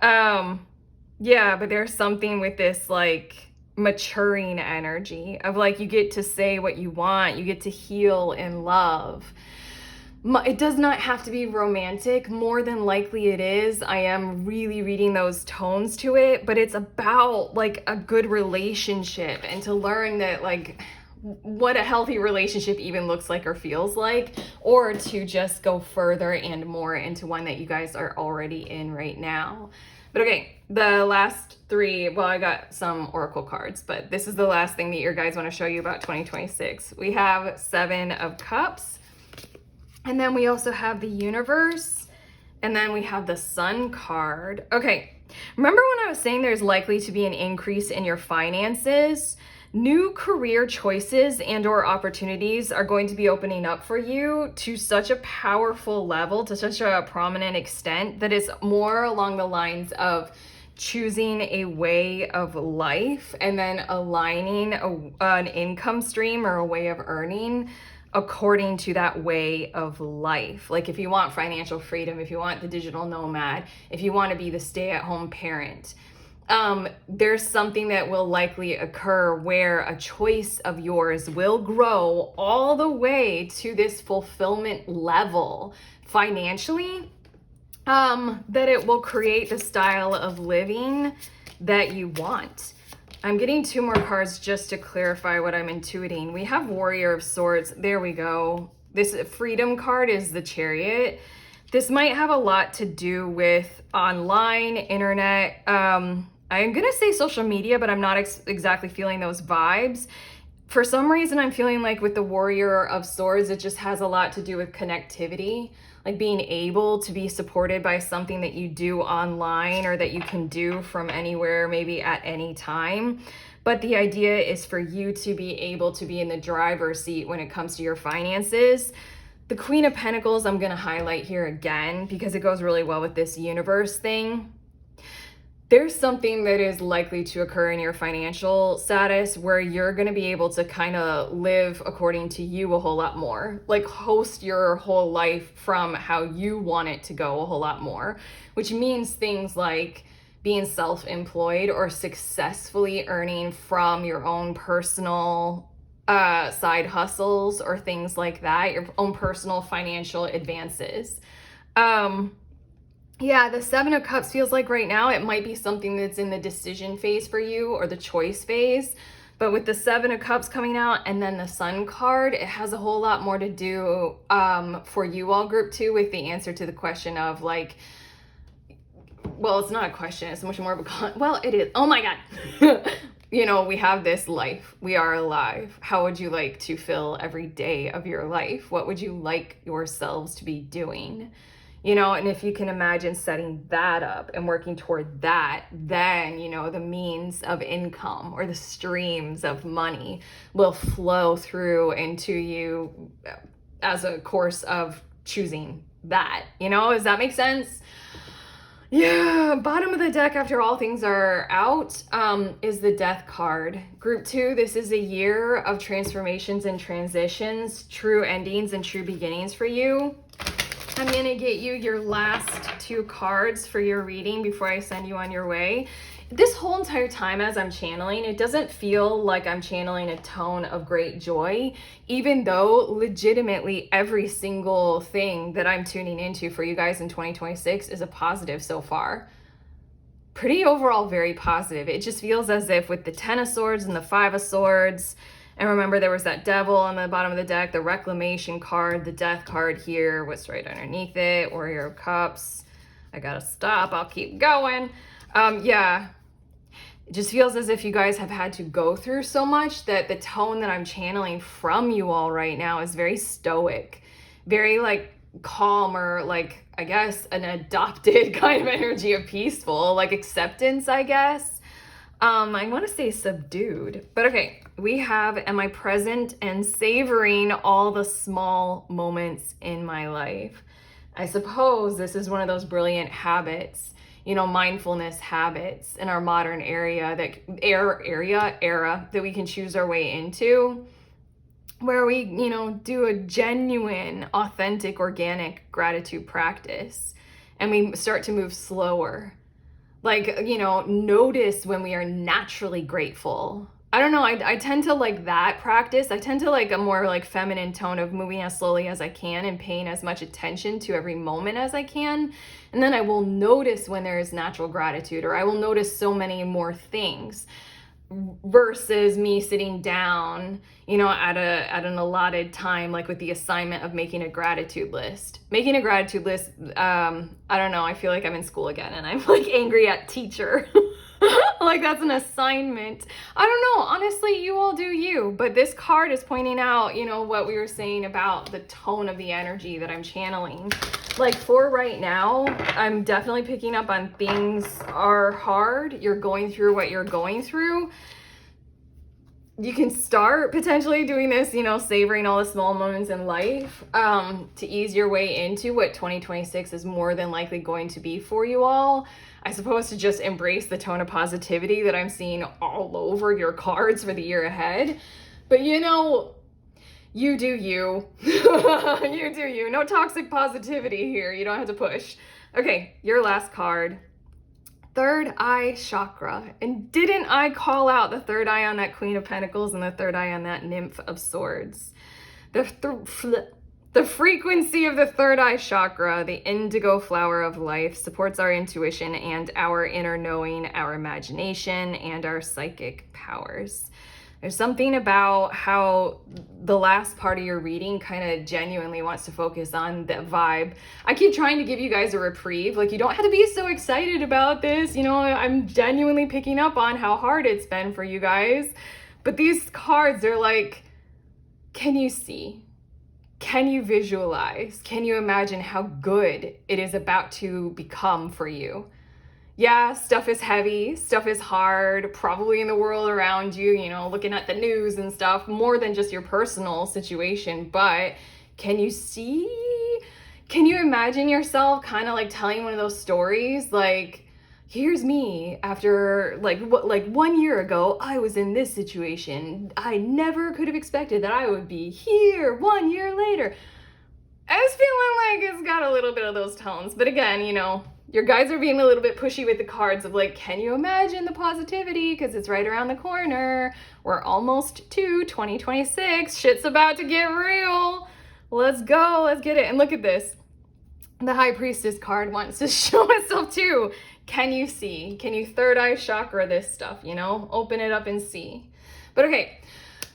Speaker 1: Yeah, but there's something with this like maturing energy of like you get to say what you want, you get to heal in love. It does not have to be romantic. More than likely it is. I am really reading those tones to it, but it's about like a good relationship and to learn that like what a healthy relationship even looks like or feels like, or to just go further and more into one that you guys are already in right now. But okay, the last three, well, I got some oracle cards, but this is the last thing that your guys want to show you about 2026. We have 7 of Cups. And then we also have the Universe, and then we have the Sun card. Okay, remember when I was saying there's likely to be an increase in your finances? New career choices and or opportunities are going to be opening up for you to such a powerful level, to such a prominent extent, that is more along the lines of choosing a way of life and then aligning an income stream or a way of earning according to that way of life. Like if you want financial freedom, if you want the digital nomad, if you want to be the stay-at-home parent, there's something that will likely occur where a choice of yours will grow all the way to this fulfillment level financially, that it will create the style of living that you want. I'm getting 2 more cards just to clarify what I'm intuiting. We have Warrior of Swords. There we go. This Freedom card is the Chariot. This might have a lot to do with online, internet. I'm going to say social media, but I'm not exactly feeling those vibes. For some reason, I'm feeling like with the Warrior of Swords, it just has a lot to do with connectivity, like being able to be supported by something that you do online or that you can do from anywhere, maybe at any time. But the idea is for you to be able to be in the driver's seat when it comes to your finances. The Queen of Pentacles, I'm going to highlight here again because it goes really well with this Universe thing. There's something that is likely to occur in your financial status where you're going to be able to kind of live according to you a whole lot more, like host your whole life from how you want it to go a whole lot more, which means things like being self-employed or successfully earning from your own personal side hustles or things like that, your own personal financial advances. Yeah, the 7 of Cups feels like right now it might be something that's in the decision phase for you or the choice phase. But with the 7 of Cups coming out and then the Sun card, it has a whole lot more to do for you all, group 2, with the answer to the question of like, well, it's not a question, it's much more of a, well, it is. Oh my God. You know, we have this life. We are alive. How would you like to fill every day of your life? What would you like yourselves to be doing? You know, and if you can imagine setting that up and working toward that, then, you know, the means of income or the streams of money will flow through into you as a course of choosing that. You know, does that make sense? Yeah, bottom of the deck after all things are out is the Death card. Group 2, this is a year of transformations and transitions, true endings and true beginnings for you. I'm going to get you your last 2 cards for your reading before I send you on your way. This whole entire time as I'm channeling, it doesn't feel like I'm channeling a tone of great joy, even though legitimately every single thing that I'm tuning into for you guys in 2026 is a positive so far. Pretty overall very positive. It just feels as if with the 10 of Swords and the 5 of Swords, and remember, there was that Devil on the bottom of the deck, the Reclamation card, the Death card here, what's right underneath it, Warrior of Cups. I gotta stop, I'll keep going. Yeah, it just feels as if you guys have had to go through so much that the tone that I'm channeling from you all right now is very stoic, very like calm, or like, I guess, an adopted kind of energy of peaceful, like acceptance, I guess. I want to say subdued, but okay, we have, am I present and savoring all the small moments in my life? I suppose this is one of those brilliant habits, you know, mindfulness habits in our modern era that we can choose our way into, where we, you know, do a genuine, authentic, organic gratitude practice, and we start to move slower. Like, you know, notice when we are naturally grateful I don't know, I tend to like that practice. I tend to like a more like feminine tone of moving as slowly as I can and paying as much attention to every moment as I can. And then I will notice when there is natural gratitude, or I will notice so many more things versus me sitting down, you know, at an allotted time, like with the assignment of making a gratitude list. Making a gratitude list, I don't know, I feel like I'm in school again and I'm like angry at teacher. Like that's an assignment. I don't know. Honestly, you all do you. But this card is pointing out, you know, what we were saying about the tone of the energy that I'm channeling. Like for right now, I'm definitely picking up on things are hard. You're going through what you're going through. You can start potentially doing this, you know, savoring all the small moments in life to ease your way into what 2026 is more than likely going to be for you all. I suppose to just embrace the tone of positivity that I'm seeing all over your cards for the year ahead. But you know, you do you. You do you. No toxic positivity here. You don't have to push. Okay, your last card. Third eye chakra. And didn't I call out the third eye on that Queen of Pentacles and the third eye on that Nymph of Swords? The frequency of the third eye chakra, the indigo flower of life, supports our intuition and our inner knowing, our imagination, and our psychic powers. There's something about how the last part of your reading kind of genuinely wants to focus on the vibe. I keep trying to give you guys a reprieve. Like, you don't have to be so excited about this. You know, I'm genuinely picking up on how hard it's been for you guys. But these cards, they're like, can you see? Can you visualize? Can you imagine how good it is about to become for you? Yeah, stuff is heavy, stuff is hard, probably in the world around you, you know, looking at the news and stuff, more than just your personal situation. But can you see? Can you imagine yourself kind of like telling one of those stories? Like, here's me after like 1 year ago, I was in this situation. I never could have expected that I would be here 1 year later. I was feeling like it's got a little bit of those tones. But again, you know, your guys are being a little bit pushy with the cards of like, can you imagine the positivity? Because it's right around the corner. We're almost to 2026. Shit's about to get real. Let's go. Let's get it. And look at this. The High Priestess card wants to show itself too. Can you see? Can you third eye chakra this stuff, you know? Open it up and see. But okay,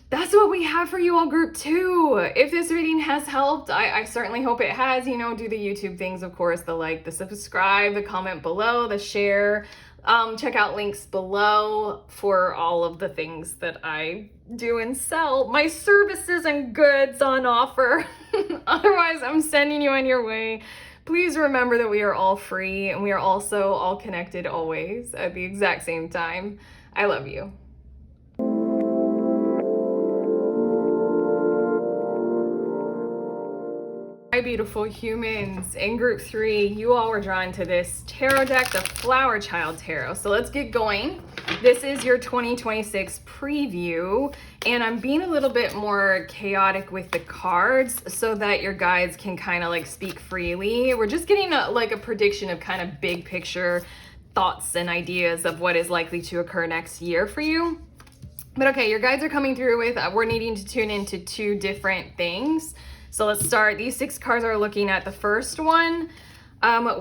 Speaker 1: that's what we have for you all, group 2. If this reading has helped, I certainly hope it has. You know, do the YouTube things, of course, the like, the subscribe, the comment below, the share. Check out links below for all of the things that I do and sell. My services and goods on offer. Otherwise, I'm sending you on your way. Please remember that we are all free and we are also all connected always at the exact same time. I love you. Hi, beautiful humans. In group 3, you all were drawn to this tarot deck, the Flower Child Tarot. So let's get going. This is your 2026 preview, and I'm being a little bit more chaotic with the cards so that your guides can kind of like speak freely. We're just getting a prediction of kind of big picture thoughts and ideas of what is likely to occur next year for you. But okay, your guides are coming through with, we're needing to tune into 2 different things. So let's start. These 6 cards are looking at the first one.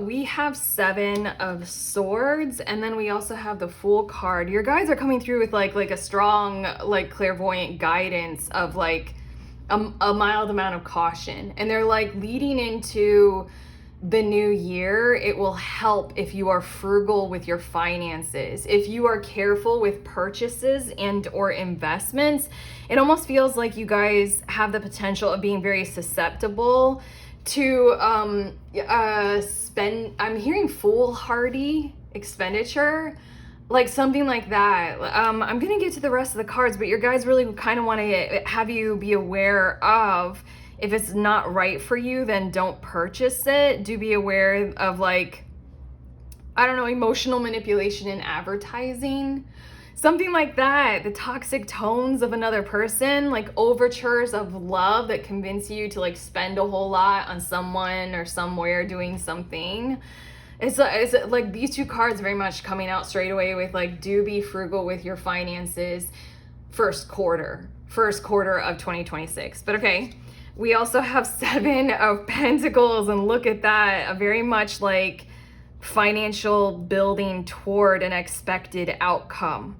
Speaker 1: We have 7 of Swords, and then we also have the Fool card. Your guides are coming through with like a strong, like clairvoyant guidance of like a mild amount of caution. And they're like leading into the new year. It will help if you are frugal with your finances, if you are careful with purchases and or investments. It almost feels like you guys have the potential of being very susceptible to spend. I'm hearing foolhardy expenditure, like something like that. I'm gonna get to the rest of the cards, but your guys really kind of want to have you be aware of, if it's not right for you, then don't purchase it. Do be aware of like, I don't know, emotional manipulation in advertising. Something like that. The toxic tones of another person, like overtures of love that convince you to like spend a whole lot on someone or somewhere doing something. It's like these 2 cards very much coming out straight away with like, do be frugal with your finances. first quarter of 2026. But okay, we also have 7 of Pentacles, and look at that, a very much like financial building toward an expected outcome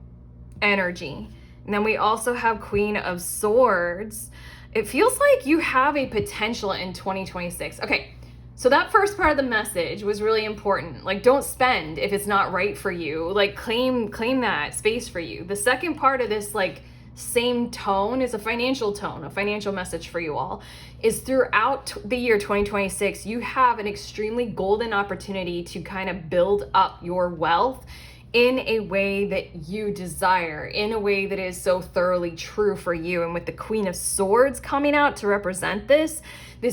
Speaker 1: energy. And then we also have Queen of Swords. It feels like you have a potential in 2026. Okay, so that first part of the message was really important. Like, don't spend if it's not right for you. Like, claim that space for you. The second part of this, like, same tone is a financial tone, a financial message for you all, is throughout the year 2026, you have an extremely golden opportunity to kind of build up your wealth in a way that you desire, in a way that is so thoroughly true for you. And with the Queen of Swords coming out to represent this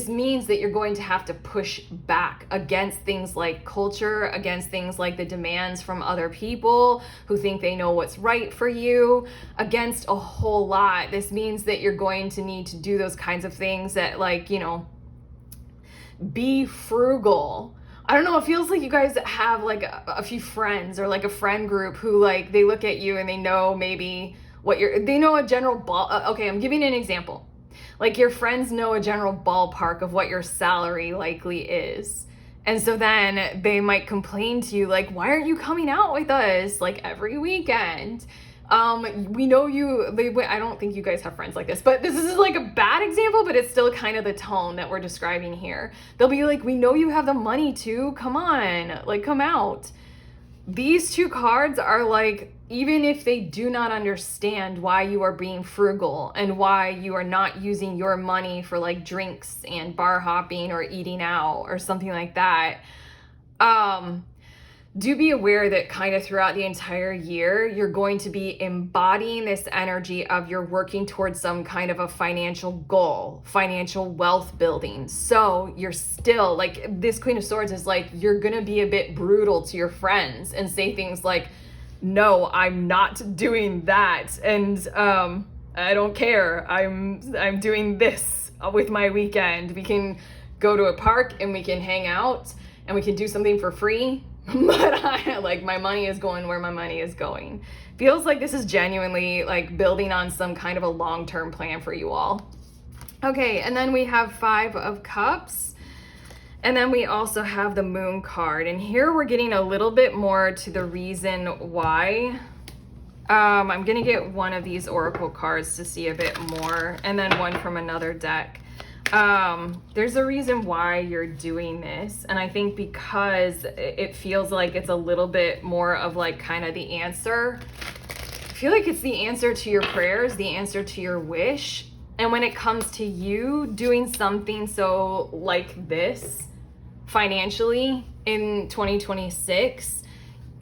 Speaker 1: means that you're going to have to push back against things like culture, against things like the demands from other people who think they know what's right for you, against a whole lot. This means that you're going to need to do those kinds of things that, like, you know, be frugal. I don't know, it feels like you guys have like a few friends or like a friend group who, like, they look at you and they know maybe they know a general okay, I'm giving an example. Like, your friends know a general ballpark of what your salary likely is. And so then they might complain to you, like, why aren't you coming out with us like every weekend? We know I don't think you guys have friends like this, but this is like a bad example, but it's still kind of the tone that we're describing here. They'll be like, we know you have the money to, come on, like, come out. These 2 cards are like, even if they do not understand why you are being frugal and why you are not using your money for like drinks and bar hopping or eating out or something like that, do be aware that kind of throughout the entire year, you're going to be embodying this energy of you're working towards some kind of a financial goal, financial wealth building. So you're still like, this Queen of Swords is like, you're going to be a bit brutal to your friends and say things like, no, I'm not doing that. And I don't care. I'm doing this with my weekend. We can go to a park and we can hang out and we can do something for free. But my money is going where my money is going. Feels like this is genuinely like building on some kind of a long-term plan for you all. Okay, and then we have 5 of Cups. And then we also have the Moon card. And here we're getting a little bit more to the reason why. I'm going to get one of these Oracle cards to see a bit more, and then one from another deck. There's a reason why you're doing this, and I think because it feels like it's a little bit more of like kind of the answer. I feel like it's the answer to your prayers, the answer to your wish. And when it comes to you doing something so like this financially in 2026,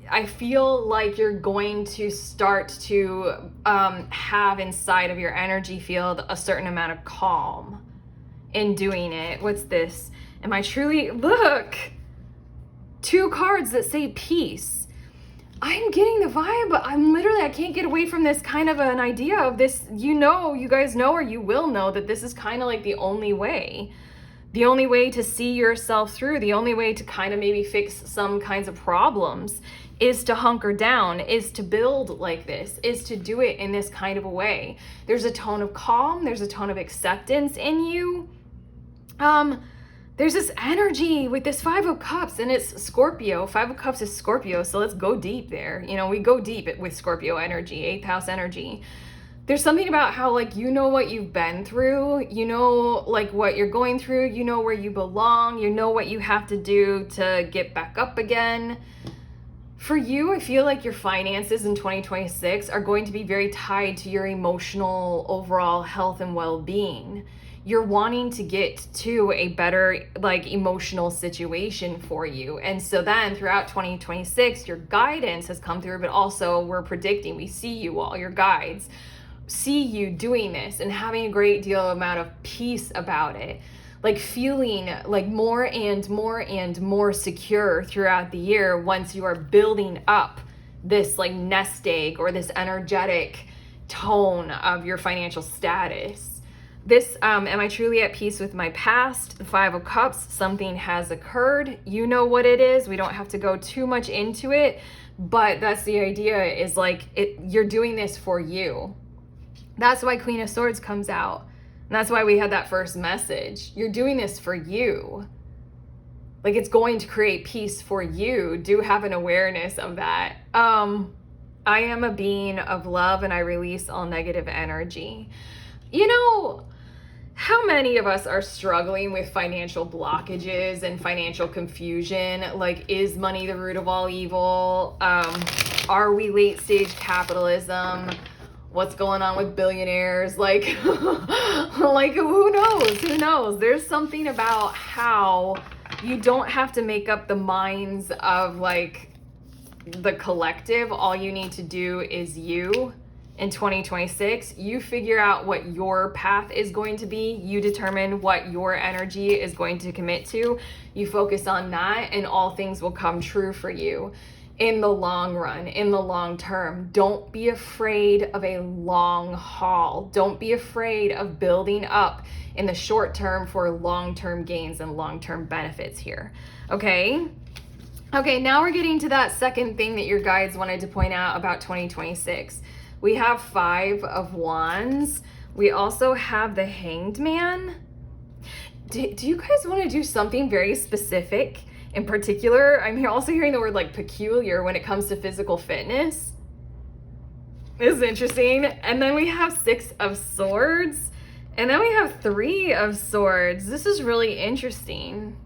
Speaker 1: I feel like you're going to start to have inside of your energy field a certain amount of calm in doing it. What's this? Am I truly, look, 2 cards that say peace. I'm getting the vibe, I can't get away from this kind of an idea of this, you guys know, or you will know that this is kind of like the only way to see yourself through, the only way to kind of maybe fix some kinds of problems is to hunker down, is to build like this, is to do it in this kind of a way. There's a tone of calm, there's a tone of acceptance in you. There's this energy with this 5 of Cups, and it's Scorpio. 5 of Cups is Scorpio, so let's go deep there. We go deep with Scorpio energy, 8th house energy. There's something about how, like, you know what you've been through, like what you're going through, where you belong, what you have to do to get back up again. For you, I feel like your finances in 2026 are going to be very tied to your emotional overall health and well-being. You're wanting to get to a better, like, emotional situation for you. And so then throughout 2026, your guidance has come through, but also we're predicting, we see you all, your guides, see you doing this and having a great deal amount of peace about it. Like feeling like more and more and more secure throughout the year once you are building up this like nest egg or this energetic tone of your financial status. This, am I truly at peace with my past? The 5 of Cups, something has occurred. You know what it is. We don't have to go too much into it, but that's the idea, is like you're doing this for you. That's why Queen of Swords comes out. And that's why we had that first message. You're doing this for you. Like, it's going to create peace for you. Do have an awareness of that. I am a being of love and I release all negative energy. You know, how many of us are struggling with financial blockages and financial confusion? Like, is money the root of all evil? Are we late stage capitalism? What's going on with billionaires? Like, like, who knows? Who knows? There's something about how you don't have to make up the minds of like the collective. All you need to do is you. In 2026, you figure out what your path is going to be. You determine what your energy is going to commit to. You focus on that and all things will come true for you in the long run, in the long term. Don't be afraid of a long haul. Don't be afraid of building up in the short term for long-term gains and long-term benefits here, okay? Okay, now we're getting to that second thing that your guides wanted to point out about 2026. We have 5 of Wands. We also have the Hanged Man. Do you guys want to do something very specific in particular? I'm also hearing the word like peculiar when it comes to physical fitness. This is interesting. And then we have 6 of Swords. And then we have 3 of Swords. This is really interesting.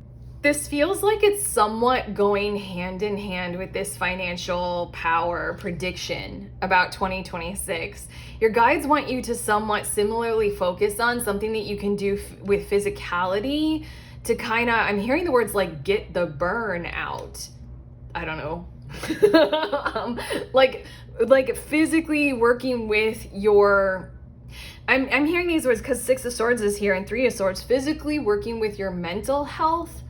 Speaker 1: This feels like it's somewhat going hand in hand with this financial power prediction about 2026. Your guides want you to somewhat similarly focus on something that you can do with physicality to kind of, I'm hearing the words like get the burn out. I don't know. like physically working with your, I'm hearing these words because 6 of Swords is here and 3 of Swords, physically working with your mental health.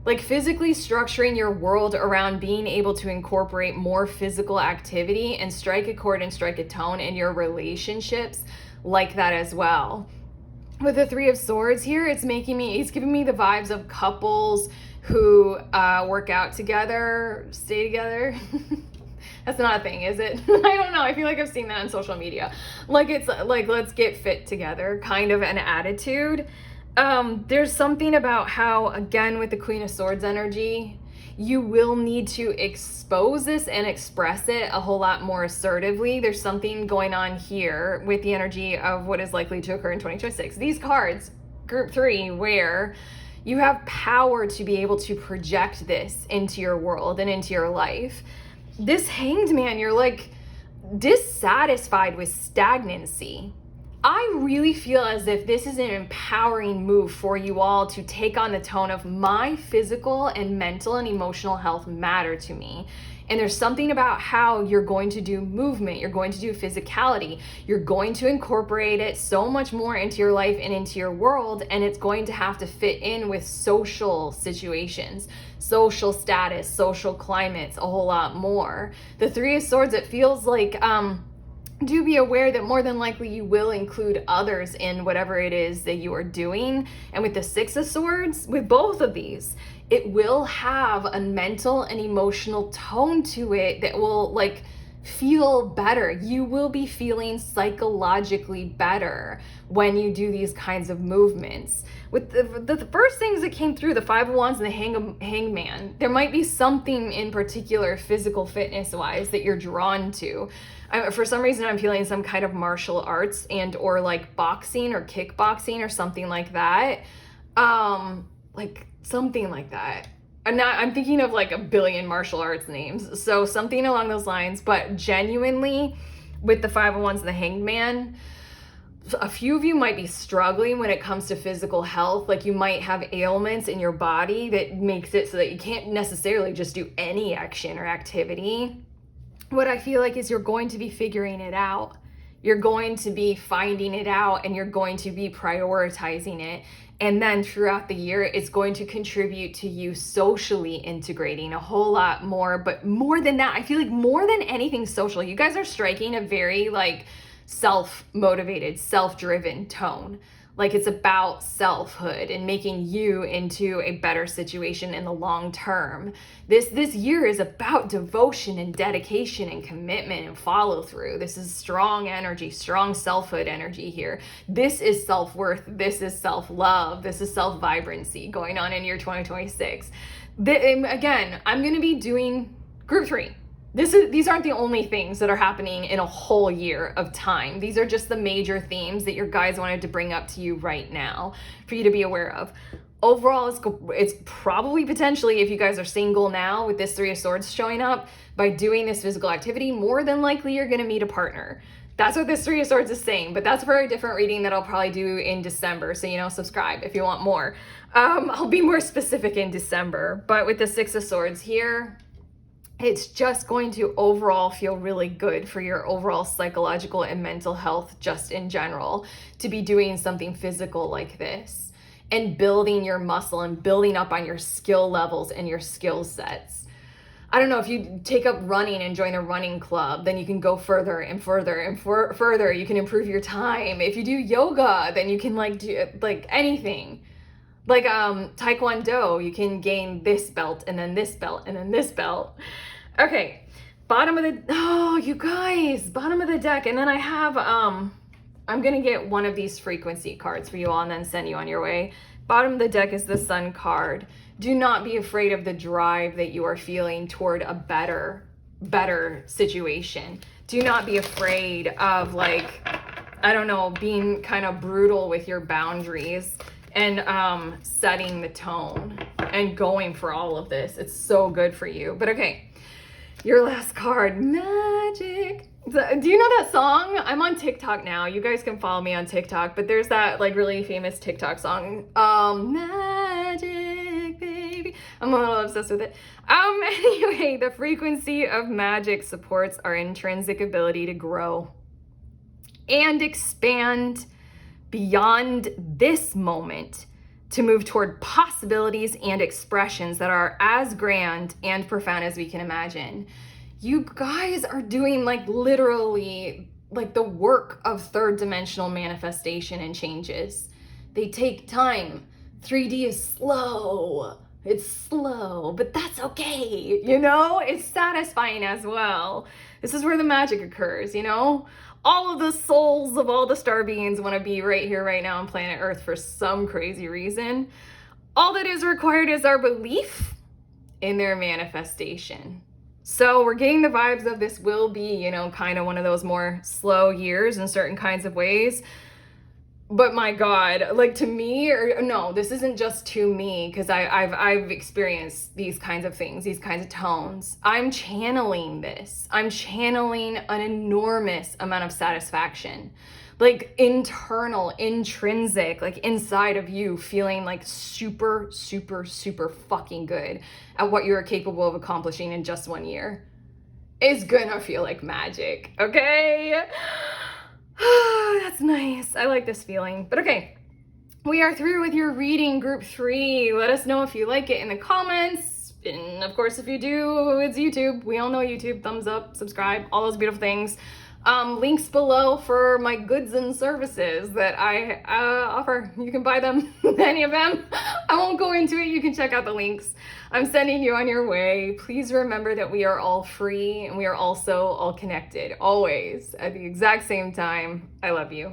Speaker 1: Like physically structuring your world around being able to incorporate more physical activity and strike a chord and strike a tone in your relationships like that as well. With the 3 of Swords here, it's giving me the vibes of couples who work out together, stay together. That's not a thing, is it? I don't know. I feel like I've seen that on social media. Like it's like, let's get fit together kind of an attitude. There's something about how, again, with the Queen of Swords energy, you will need to expose this and express it a whole lot more assertively. There's something going on here with the energy of what is likely to occur in 2026. These cards, group 3, where you have power to be able to project this into your world and into your life. This Hanged Man, you're like dissatisfied with stagnancy. I really feel as if this is an empowering move for you all to take on the tone of my physical and mental and emotional health matter to me. And there's something about how you're going to do movement, you're going to do physicality, you're going to incorporate it so much more into your life and into your world, and it's going to have to fit in with social situations, social status, social climates, a whole lot more. The 3 of Swords, it feels like, do be aware that more than likely you will include others in whatever it is that you are doing. And with the 6 of Swords, with both of these, it will have a mental and emotional tone to it that will like feel better. You will be feeling psychologically better when you do these kinds of movements. With the first things that came through, the 5 of Wands and the Hangman, there might be something in particular physical fitness wise that you're drawn to. For some reason, I'm feeling some kind of martial arts and or like boxing or kickboxing or something like that. Like something like that. I'm thinking of like a billion martial arts names. So something along those lines, but genuinely with the 5 of Wands and the Hanged Man, a few of you might be struggling when it comes to physical health. Like you might have ailments in your body that makes it so that you can't necessarily just do any action or activity. What I feel like is you're going to be figuring it out. You're going to be finding it out and you're going to be prioritizing it. And then throughout the year, it's going to contribute to you socially integrating a whole lot more. But more than that, I feel like more than anything social, you guys are striking a very like self-motivated, self-driven tone. Like it's about selfhood and making you into a better situation in the long term. This year is about devotion and dedication and commitment and follow through. This is strong energy, strong selfhood energy here. This is self-worth. This is self-love. This is self-vibrancy going on in year 2026. Again, I'm going to be doing group 3. These aren't the only things that are happening in a whole year of time. These are just the major themes that your guides wanted to bring up to you right now for you to be aware of. Overall, it's probably potentially, if you guys are single now with this 3 of Swords showing up, by doing this physical activity, more than likely you're going to meet a partner. That's what this 3 of Swords is saying, but that's for a different reading that I'll probably do in December. So, subscribe if you want more. I'll be more specific in December, but with the 6 of Swords here, it's just going to overall feel really good for your overall psychological and mental health just in general to be doing something physical like this and building your muscle and building up on your skill levels and your skill sets. I don't know, if you take up running and join a running club, then you can go further and further and further. You can improve your time. If you do yoga, then you can do anything. Like Taekwondo, you can gain this belt and then this belt and then this belt. Okay, bottom of the deck. And then I have, I'm going to get one of these frequency cards for you all and then send you on your way. Bottom of the deck is the Sun card. Do not be afraid of the drive that you are feeling toward a better situation. Do not be afraid of being kind of brutal with your boundaries and setting the tone and going for all of this. It's so good for you. But okay, your last card, Magic. Do you know that song? I'm on TikTok now. You guys can follow me on TikTok, but there's that really famous TikTok song, Magic, baby. I'm a little obsessed with it. Anyway, the frequency of magic supports our intrinsic ability to grow and expand beyond this moment to move toward possibilities and expressions that are as grand and profound as we can imagine. You guys are doing literally the work of 3rd dimensional manifestation and changes. They take time. 3D is slow. It's slow, but that's okay. It's satisfying as well. This is where the magic occurs, All of the souls of all the star beings want to be right here, right now on planet Earth for some crazy reason. All that is required is our belief in their manifestation. So we're getting the vibes of this will be, kind of one of those more slow years in certain kinds of ways. But my God, to me, this isn't just to me, because I've experienced these kinds of things, these kinds of tones. I'm channeling this. I'm channeling an enormous amount of satisfaction, internal, intrinsic, inside of you, feeling super, super, super fucking good at what you're capable of accomplishing in just 1 year. It's gonna feel like magic, okay? That's nice. I like this feeling. But okay, we are through with your reading, group 3. Let us know if you like it in the comments. And of course, if you do, it's YouTube. We all know YouTube. Thumbs up, subscribe, all those beautiful things. Links below for my goods and services that I offer. You can buy them, any of them. I won't go into it. You can check out the links. I'm sending you on your way. Please remember that we are all free and we are also all connected, always, at the exact same time. I love you.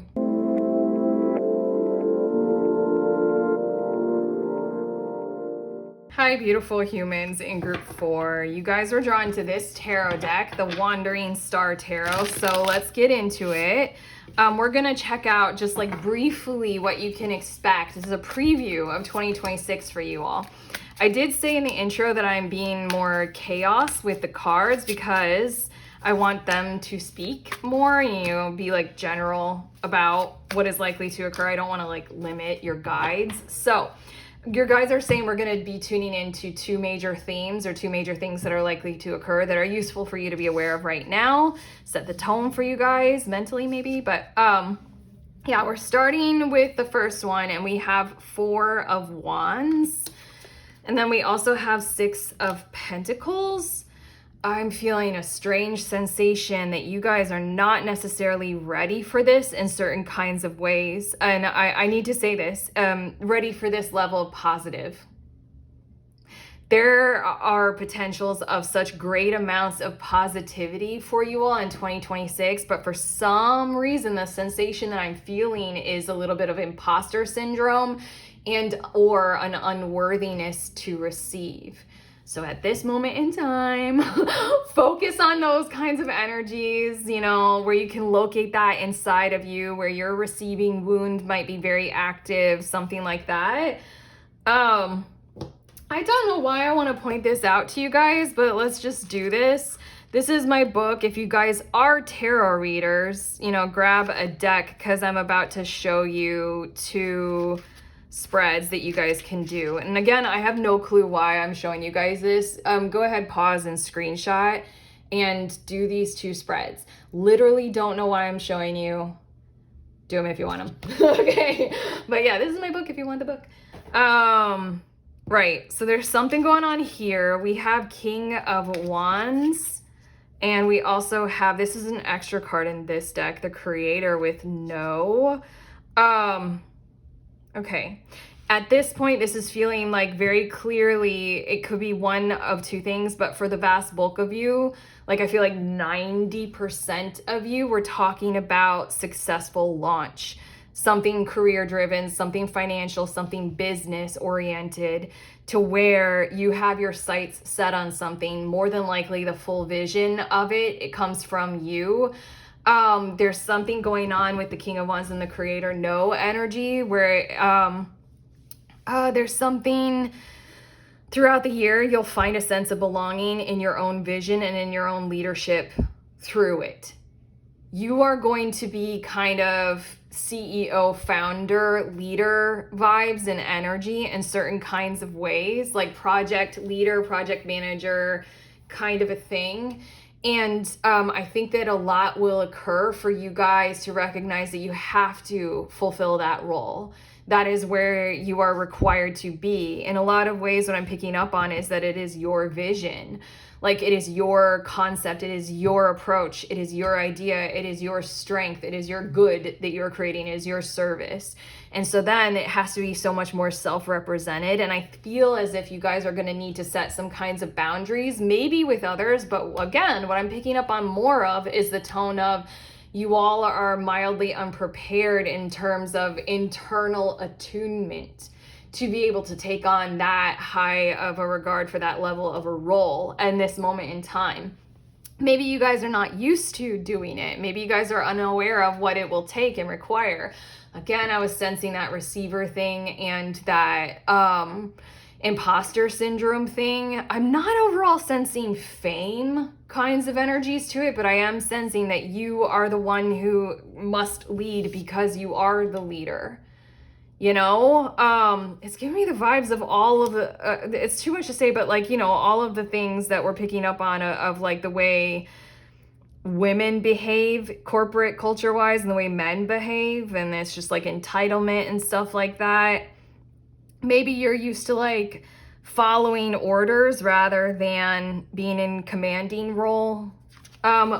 Speaker 1: Hi, beautiful humans in group 4. You guys were drawn to this tarot deck, the Wandering Star Tarot. So let's get into it. We're gonna check out just briefly what you can expect. This is a preview of 2026 for you all. I did say in the intro that I'm being more chaos with the cards because I want them to speak more, be general about what is likely to occur. I don't want to limit your guides. So your guides are saying we're going to be tuning into 2 major themes or 2 major things that are likely to occur that are useful for you to be aware of right now. Set the tone for you guys mentally maybe, but yeah, we're starting with the first one and we have 4 of Wands. And then we also have 6 of Pentacles. I'm feeling a strange sensation that you guys are not necessarily ready for this in certain kinds of ways. And I need to say this, ready for this level of positive. There are potentials of such great amounts of positivity for you all in 2026, but for some reason, the sensation that I'm feeling is a little bit of imposter syndrome and or an unworthiness to receive. So at this moment in time, focus on those kinds of energies, you know, where you can locate that inside of you, where your receiving wound might be very active, something like that. I don't know why I want to point this out to you guys, but let's just do this. This is my book. If you guys are tarot readers, you know, grab a deck because I'm about to show you 2 spreads that you guys can do. And again, I have no clue why I'm showing you guys this. Go ahead, pause and screenshot and do these 2 spreads. Literally don't know why I'm showing you. Do them if you want them. Okay. But yeah, this is my book if you want the book. Right, so there's something going on here. We have King of Wands, and we also have, this is an extra card in this deck, the Creator with no. Okay, at this point, this is feeling like very clearly it could be one of 2 things, but for the vast bulk of you, like I feel like 90% of you, we're talking about successful launch. Something career driven, something financial, something business oriented, to where you have your sights set on something. More than likely the full vision of it comes from you. There's something going on with the King of Wands and the Creator no energy where there's something throughout the year you'll find a sense of belonging in your own vision and in your own leadership through it. You are going to be kind of CEO, founder, leader vibes and energy in certain kinds of ways, like project leader, project manager kind of a thing. And I think that a lot will occur for you guys to recognize that you have to fulfill that role. That is where you are required to be. In a lot of ways, what I'm picking up on is that it is your vision. Like it is your concept, it is your approach, it is your idea, it is your strength, it is your good that you're creating, it is your service. And so then it has to be so much more self-represented. And I feel as if you guys are gonna need to set some kinds of boundaries, maybe with others, but again, what I'm picking up on more of is the tone of you all are mildly unprepared in terms of internal attunement to be able to take on that high of a regard for that level of a role in this moment in time. Maybe you guys are not used to doing it. Maybe you guys are unaware of what it will take and require. Again, I was sensing that receiver thing and that imposter syndrome thing. I'm not overall sensing fame kinds of energies to it, but I am sensing that you are the one who must lead because you are the leader. You know, it's giving me the vibes of all of the, it's too much to say, but like, you know, all of the things that we're picking up on of like the way women behave corporate culture wise and the way men behave. And it's just like entitlement and stuff like that. Maybe you're used to like following orders rather than being in commanding role.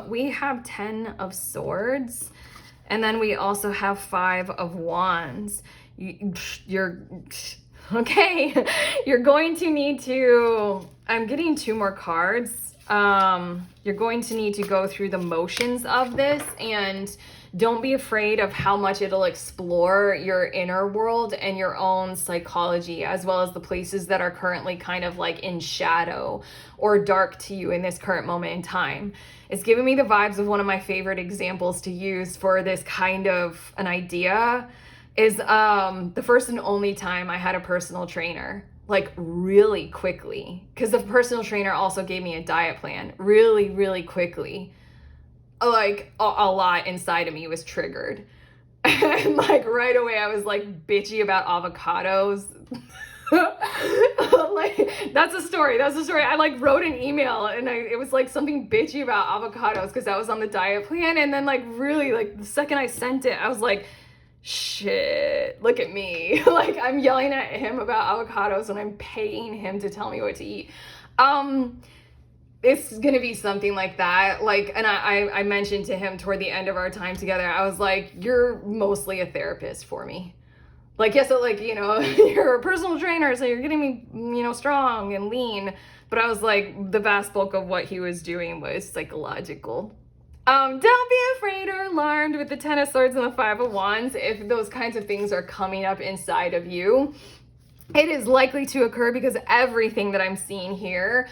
Speaker 1: We have 10 of Swords, and then we also have 5 of Wands. You're okay. You're going to need to, I'm getting 2 more cards. You're going to need to go through the motions of this, and don't be afraid of how much it'll explore your inner world and your own psychology, as well as the places that are currently kind of like in shadow or dark to you in this current moment in time. It's giving me the vibes of one of my favorite examples to use for this kind of an idea is the first and only time I had a personal trainer, like really quickly, because the personal trainer also gave me a diet plan really, really quickly. Like a lot inside of me was triggered. And like right away I was like bitchy about avocados. Like that's a story. I like wrote an email and it was like something bitchy about avocados because I was on the diet plan. And then like really like the second I sent it, I was like, shit, look at me. Like I'm yelling at him about avocados and I'm paying him to tell me what to eat. it's going to be something like that. Like, and I mentioned to him toward the end of our time together, I was like, you're mostly a therapist for me. Like, yes, like, you know, you're a personal trainer, so you're getting me, you know, strong and lean. But I was like, the vast bulk of what he was doing was psychological. Don't be afraid or alarmed with the Ten of Swords and the Five of Wands. If those kinds of things are coming up inside of you, it is likely to occur because everything that I'm seeing here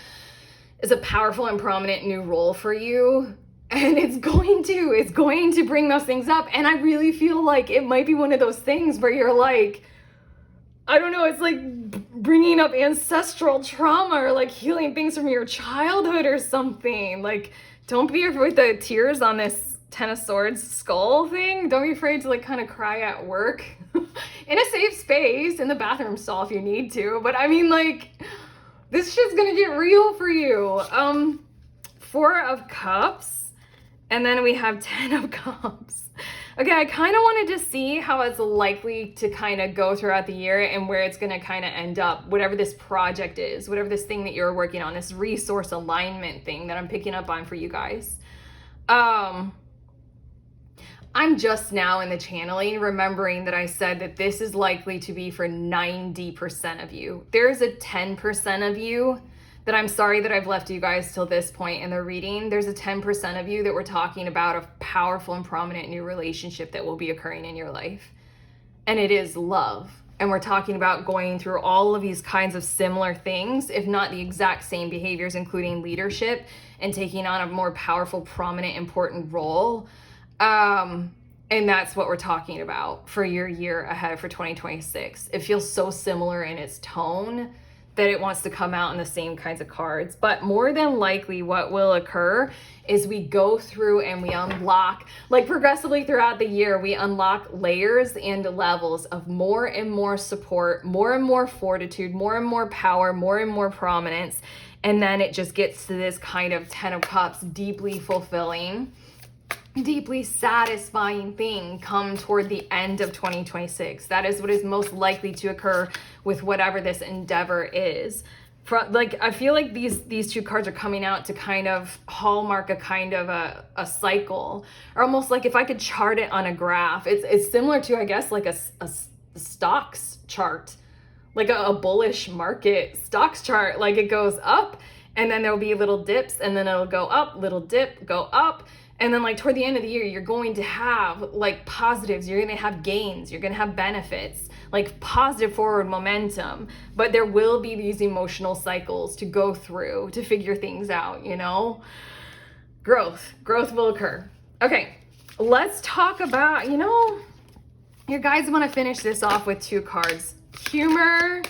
Speaker 1: is a powerful and prominent new role for you. And it's going to bring those things up. And I really feel like it might be one of those things where you're like, I don't know, it's like bringing up ancestral trauma or like healing things from your childhood or something. Like, don't be afraid with the tears on this Ten of Swords skull thing. Don't be afraid to like kind of cry at work in a safe space, in the bathroom stall if you need to. But I mean, like, this shit's gonna get real for you. Four of Cups. And then we have 10 of Cups. Okay, I kind of wanted to see how it's likely to kind of go throughout the year and where it's going to kind of end up, whatever this project is, whatever this thing that you're working on, this resource alignment thing that I'm picking up on for you guys. I'm just now in the channeling, remembering that I said that this is likely to be for 90% of you. There's a 10% of you that I'm sorry that I've left you guys till this point in the reading. There's a 10% of you that we're talking about a powerful and prominent new relationship that will be occurring in your life. And it is love. And we're talking about going through all of these kinds of similar things, if not the exact same behaviors, including leadership and taking on a more powerful, prominent, important role. And that's what we're talking about for your year ahead for 2026. It feels so similar in its tone that it wants to come out in the same kinds of cards. But more than likely what will occur is we go through and we unlock, like progressively throughout the year, we unlock layers and levels of more and more support, more and more fortitude, more and more power, more and more prominence. And then it just gets to this kind of 10 of Cups, deeply fulfilling, deeply satisfying thing come toward the end of 2026. That is what is most likely to occur with whatever this endeavor is. Like, I feel like these two cards are coming out to kind of hallmark a kind of a cycle, or almost like if I could chart it on a graph, it's similar to, I guess, like a stocks chart, like a bullish market stocks chart. Like, it goes up and then there'll be little dips and then it'll go up, little dip, go up. And then like toward the end of the year, you're going to have like positives, you're going to have gains, you're going to have benefits, like positive forward momentum. But there will be these emotional cycles to go through to figure things out, you know? Growth will occur. Okay, let's talk about, you know, you guys want to finish this off with two cards. Humor.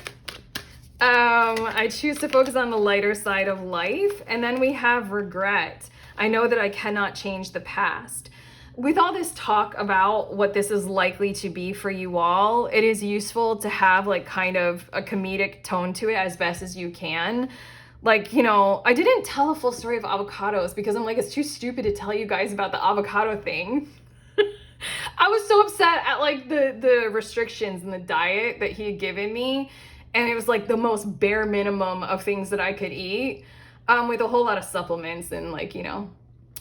Speaker 1: I choose to focus on the lighter side of life. And then we have regret. I know that I cannot change the past. With all this talk about what this is likely to be for you all, it is useful to have like kind of a comedic tone to it as best as you can. Like, you know, I didn't tell a full story of avocados because I'm like, it's too stupid to tell you guys about the avocado thing. I was so upset at like the restrictions in the diet that he had given me. And it was like the most bare minimum of things that I could eat. With a whole lot of supplements and like, you know,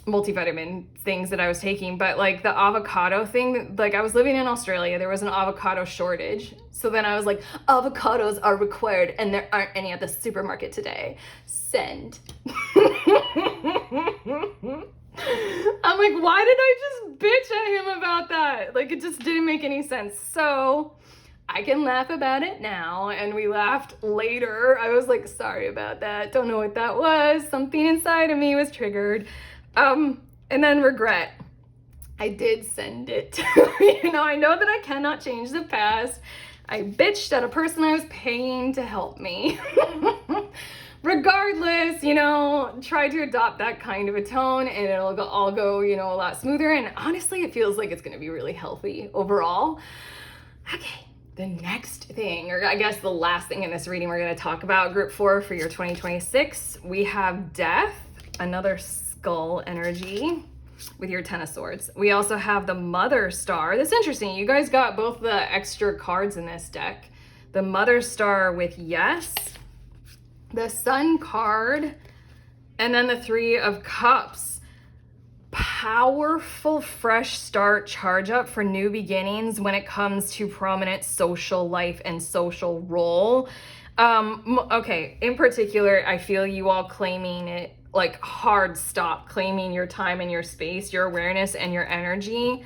Speaker 1: multivitamin things that I was taking. But like the avocado thing, like I was living in Australia, there was an avocado shortage. So then I was like, avocados are required and there aren't any at the supermarket today. Send. I'm like, why did I just bitch at him about that? Like, it just didn't make any sense. So I can laugh about it now, and we laughed later. I was like, sorry about that. Don't know what that was. Something inside of me was triggered. And then regret. I did send it. You know, I know that I cannot change the past. I bitched at a person I was paying to help me. Regardless, you know, try to adopt that kind of a tone and it'll all go, you know, a lot smoother. And honestly, it feels like it's going to be really healthy overall. Okay. The next thing, or I guess the last thing in this reading we're going to talk about, group 4 for your 2026, we have death, another skull energy with your 10 of Swords. We also have the Mother Star. That's interesting. You guys got both the extra cards in this deck. The Mother Star with yes. The Sun card And then the Three of Cups. Powerful fresh start, charge up for new beginnings when it comes to prominent social life and social role. Okay, in particular, I feel you all claiming it, like hard stop, claiming your time and your space, your awareness and your energy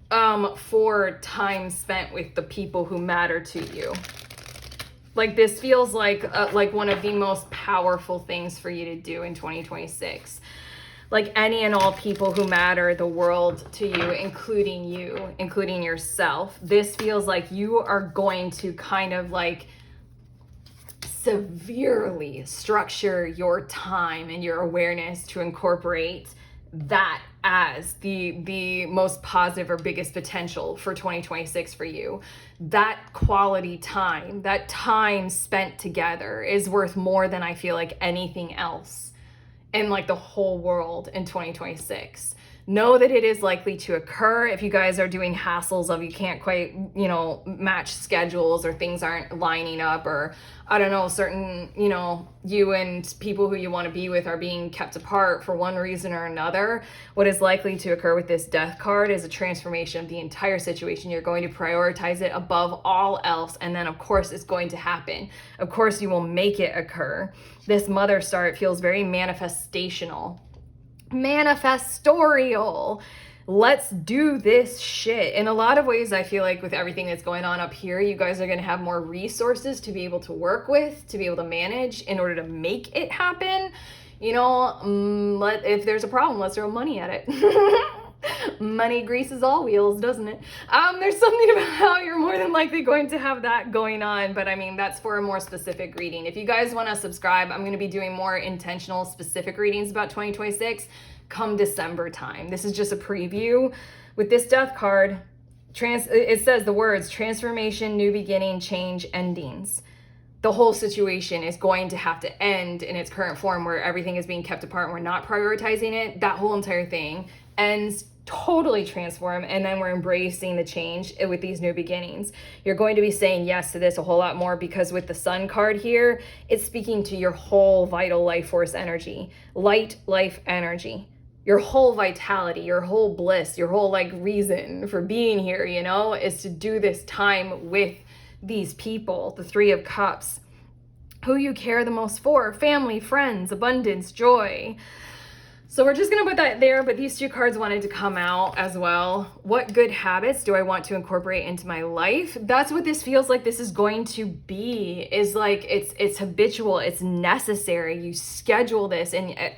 Speaker 1: for time spent with the people who matter to you. Like this feels like one of the most powerful things for you to do in 2026. Like any and all people who matter the world to you, including yourself. This feels like you are going to kind of like severely structure your time and your awareness to incorporate that as the most positive or biggest potential for 2026 for you. That quality time, that time spent together is worth more than I feel like anything else in like the whole world in 2026. Know that it is likely to occur if you guys are doing hassles of you can't quite, match schedules or things aren't lining up, or I don't know, certain, you and people who you want to be with are being kept apart for one reason or another. What is likely to occur with this Death card is a transformation of the entire situation. You're going to prioritize it above all else. And then of course it's going to happen. Of course you will make it occur. This Mother Star, it feels very manifestorial. Let's do this shit. In a lot of ways, I feel like with everything that's going on up here, you guys are going to have more resources to be able to work with, to be able to manage in order to make it happen. If there's a problem, let's throw money at it. Money greases all wheels, doesn't it? There's something about how you're more than likely going to have that going on, but I mean, that's for a more specific reading. If you guys want to subscribe, I'm going to be doing more intentional, specific readings about 2026 come December time. This is just a preview. With this Death card, it says the words transformation, new beginning, change, endings. The whole situation is going to have to end in its current form where everything is being kept apart and we're not prioritizing it. That whole entire thing ends, totally transform, and then we're embracing the change with these new beginnings. You're going to be saying yes to this a whole lot more because with the Sun card here, it's speaking to your whole vital life force energy, light life energy, your whole vitality, your whole bliss, your whole like reason for being here, is to do this time with these people, the Three of Cups, who you care the most for, family, friends, abundance, joy. So we're just going to put that there, but these two cards wanted to come out as well. What good habits do I want to incorporate into my life? That's what this feels like this is going to be, is like it's habitual, it's necessary. You schedule this, and I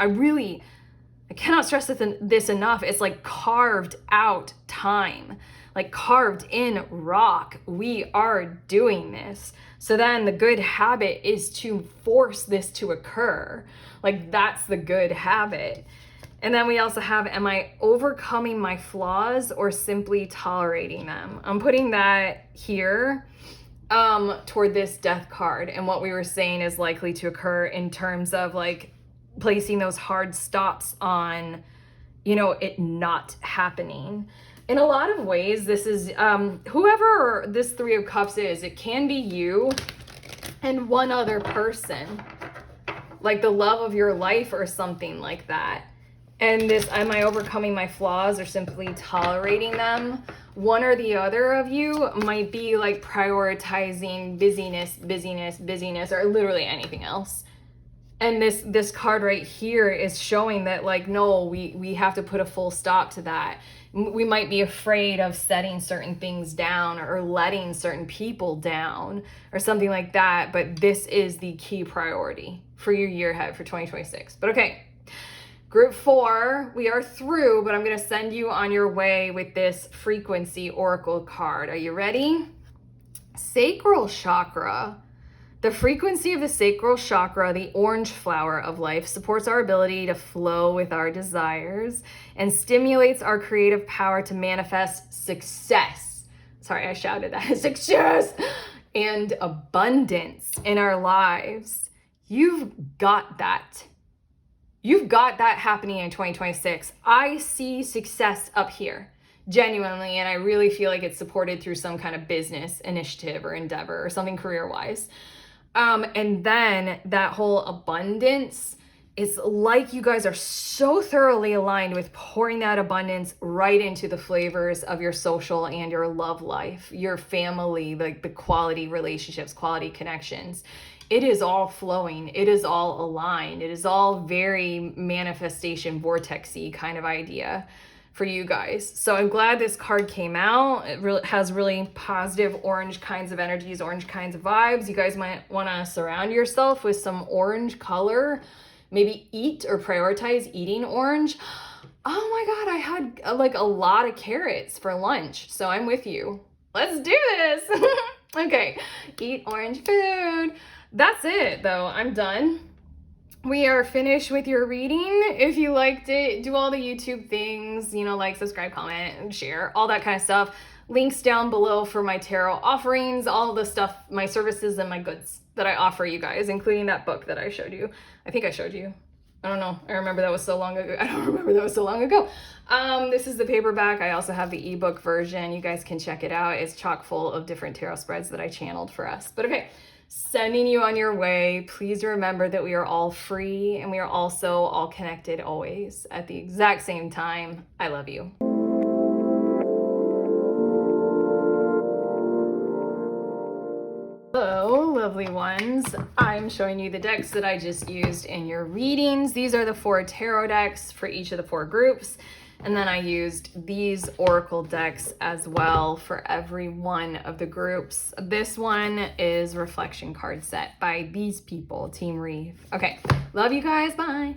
Speaker 1: cannot stress this enough. It's like carved out time, like carved in rock. We are doing this. So then the good habit is to force this to occur. Like that's the good habit. And then we also have, am I overcoming my flaws or simply tolerating them? I'm putting that here toward this Death card. And what we were saying is likely to occur in terms of like placing those hard stops on, it not happening. In a lot of ways, this is whoever this Three of Cups is, it can be you and one other person, like the love of your life or something like that. And this, am I overcoming my flaws or simply tolerating them? One or the other of you might be like prioritizing busyness, or literally anything else. And this card right here is showing that like, no, we have to put a full stop to that. We might be afraid of setting certain things down or letting certain people down or something like that. But this is the key priority for your year ahead for 2026. But okay. Group 4, we are through, but I'm going to send you on your way with this frequency oracle card. Are you ready? Sacral chakra. The frequency of the sacral chakra, the orange flower of life, supports our ability to flow with our desires and stimulates our creative power to manifest success. Sorry, I shouted that. Success and abundance in our lives. You've got that. You've got that happening in 2026. I see success up here, genuinely, and I really feel like it's supported through some kind of business initiative or endeavor or something career-wise. And then that whole abundance It's like you guys are so thoroughly aligned with pouring that abundance right into the flavors of your social and your love life, your family, like the quality relationships, quality connections. It is all flowing. It is all aligned. It is all very manifestation vortex-y kind of idea for you guys. So I'm glad this card came out. It really has really positive orange kinds of energies, orange kinds of vibes. You guys might want to surround yourself with some orange color. Maybe eat or prioritize eating orange. Oh my God, I had like a lot of carrots for lunch. So I'm with you. Let's do this. Okay, eat orange food. That's it though, I'm done. We are finished with your reading. If you liked it, do all the YouTube things, you know, like, subscribe, comment, and share, all that kind of stuff. Links down below for my tarot offerings, all the stuff, my services and my goods that I offer you guys, including that book that I showed you. I think I showed you. I don't know. I remember that was so long ago. I don't remember that was so long ago. This is the paperback. I also have the ebook version. You guys can check it out. It's chock full of different tarot spreads that I channeled for us. But okay, sending you on your way. Please remember that we are all free and we are also all connected always at the exact same time. I love you. Hello, lovely ones. I'm showing you the decks that I just used in your readings. These are the 4 tarot decks for each of the 4 groups. And then I used these oracle decks as well for every one of the groups. This one is Reflection Card Set by These People, Team Reeve. Okay, love you guys. Bye.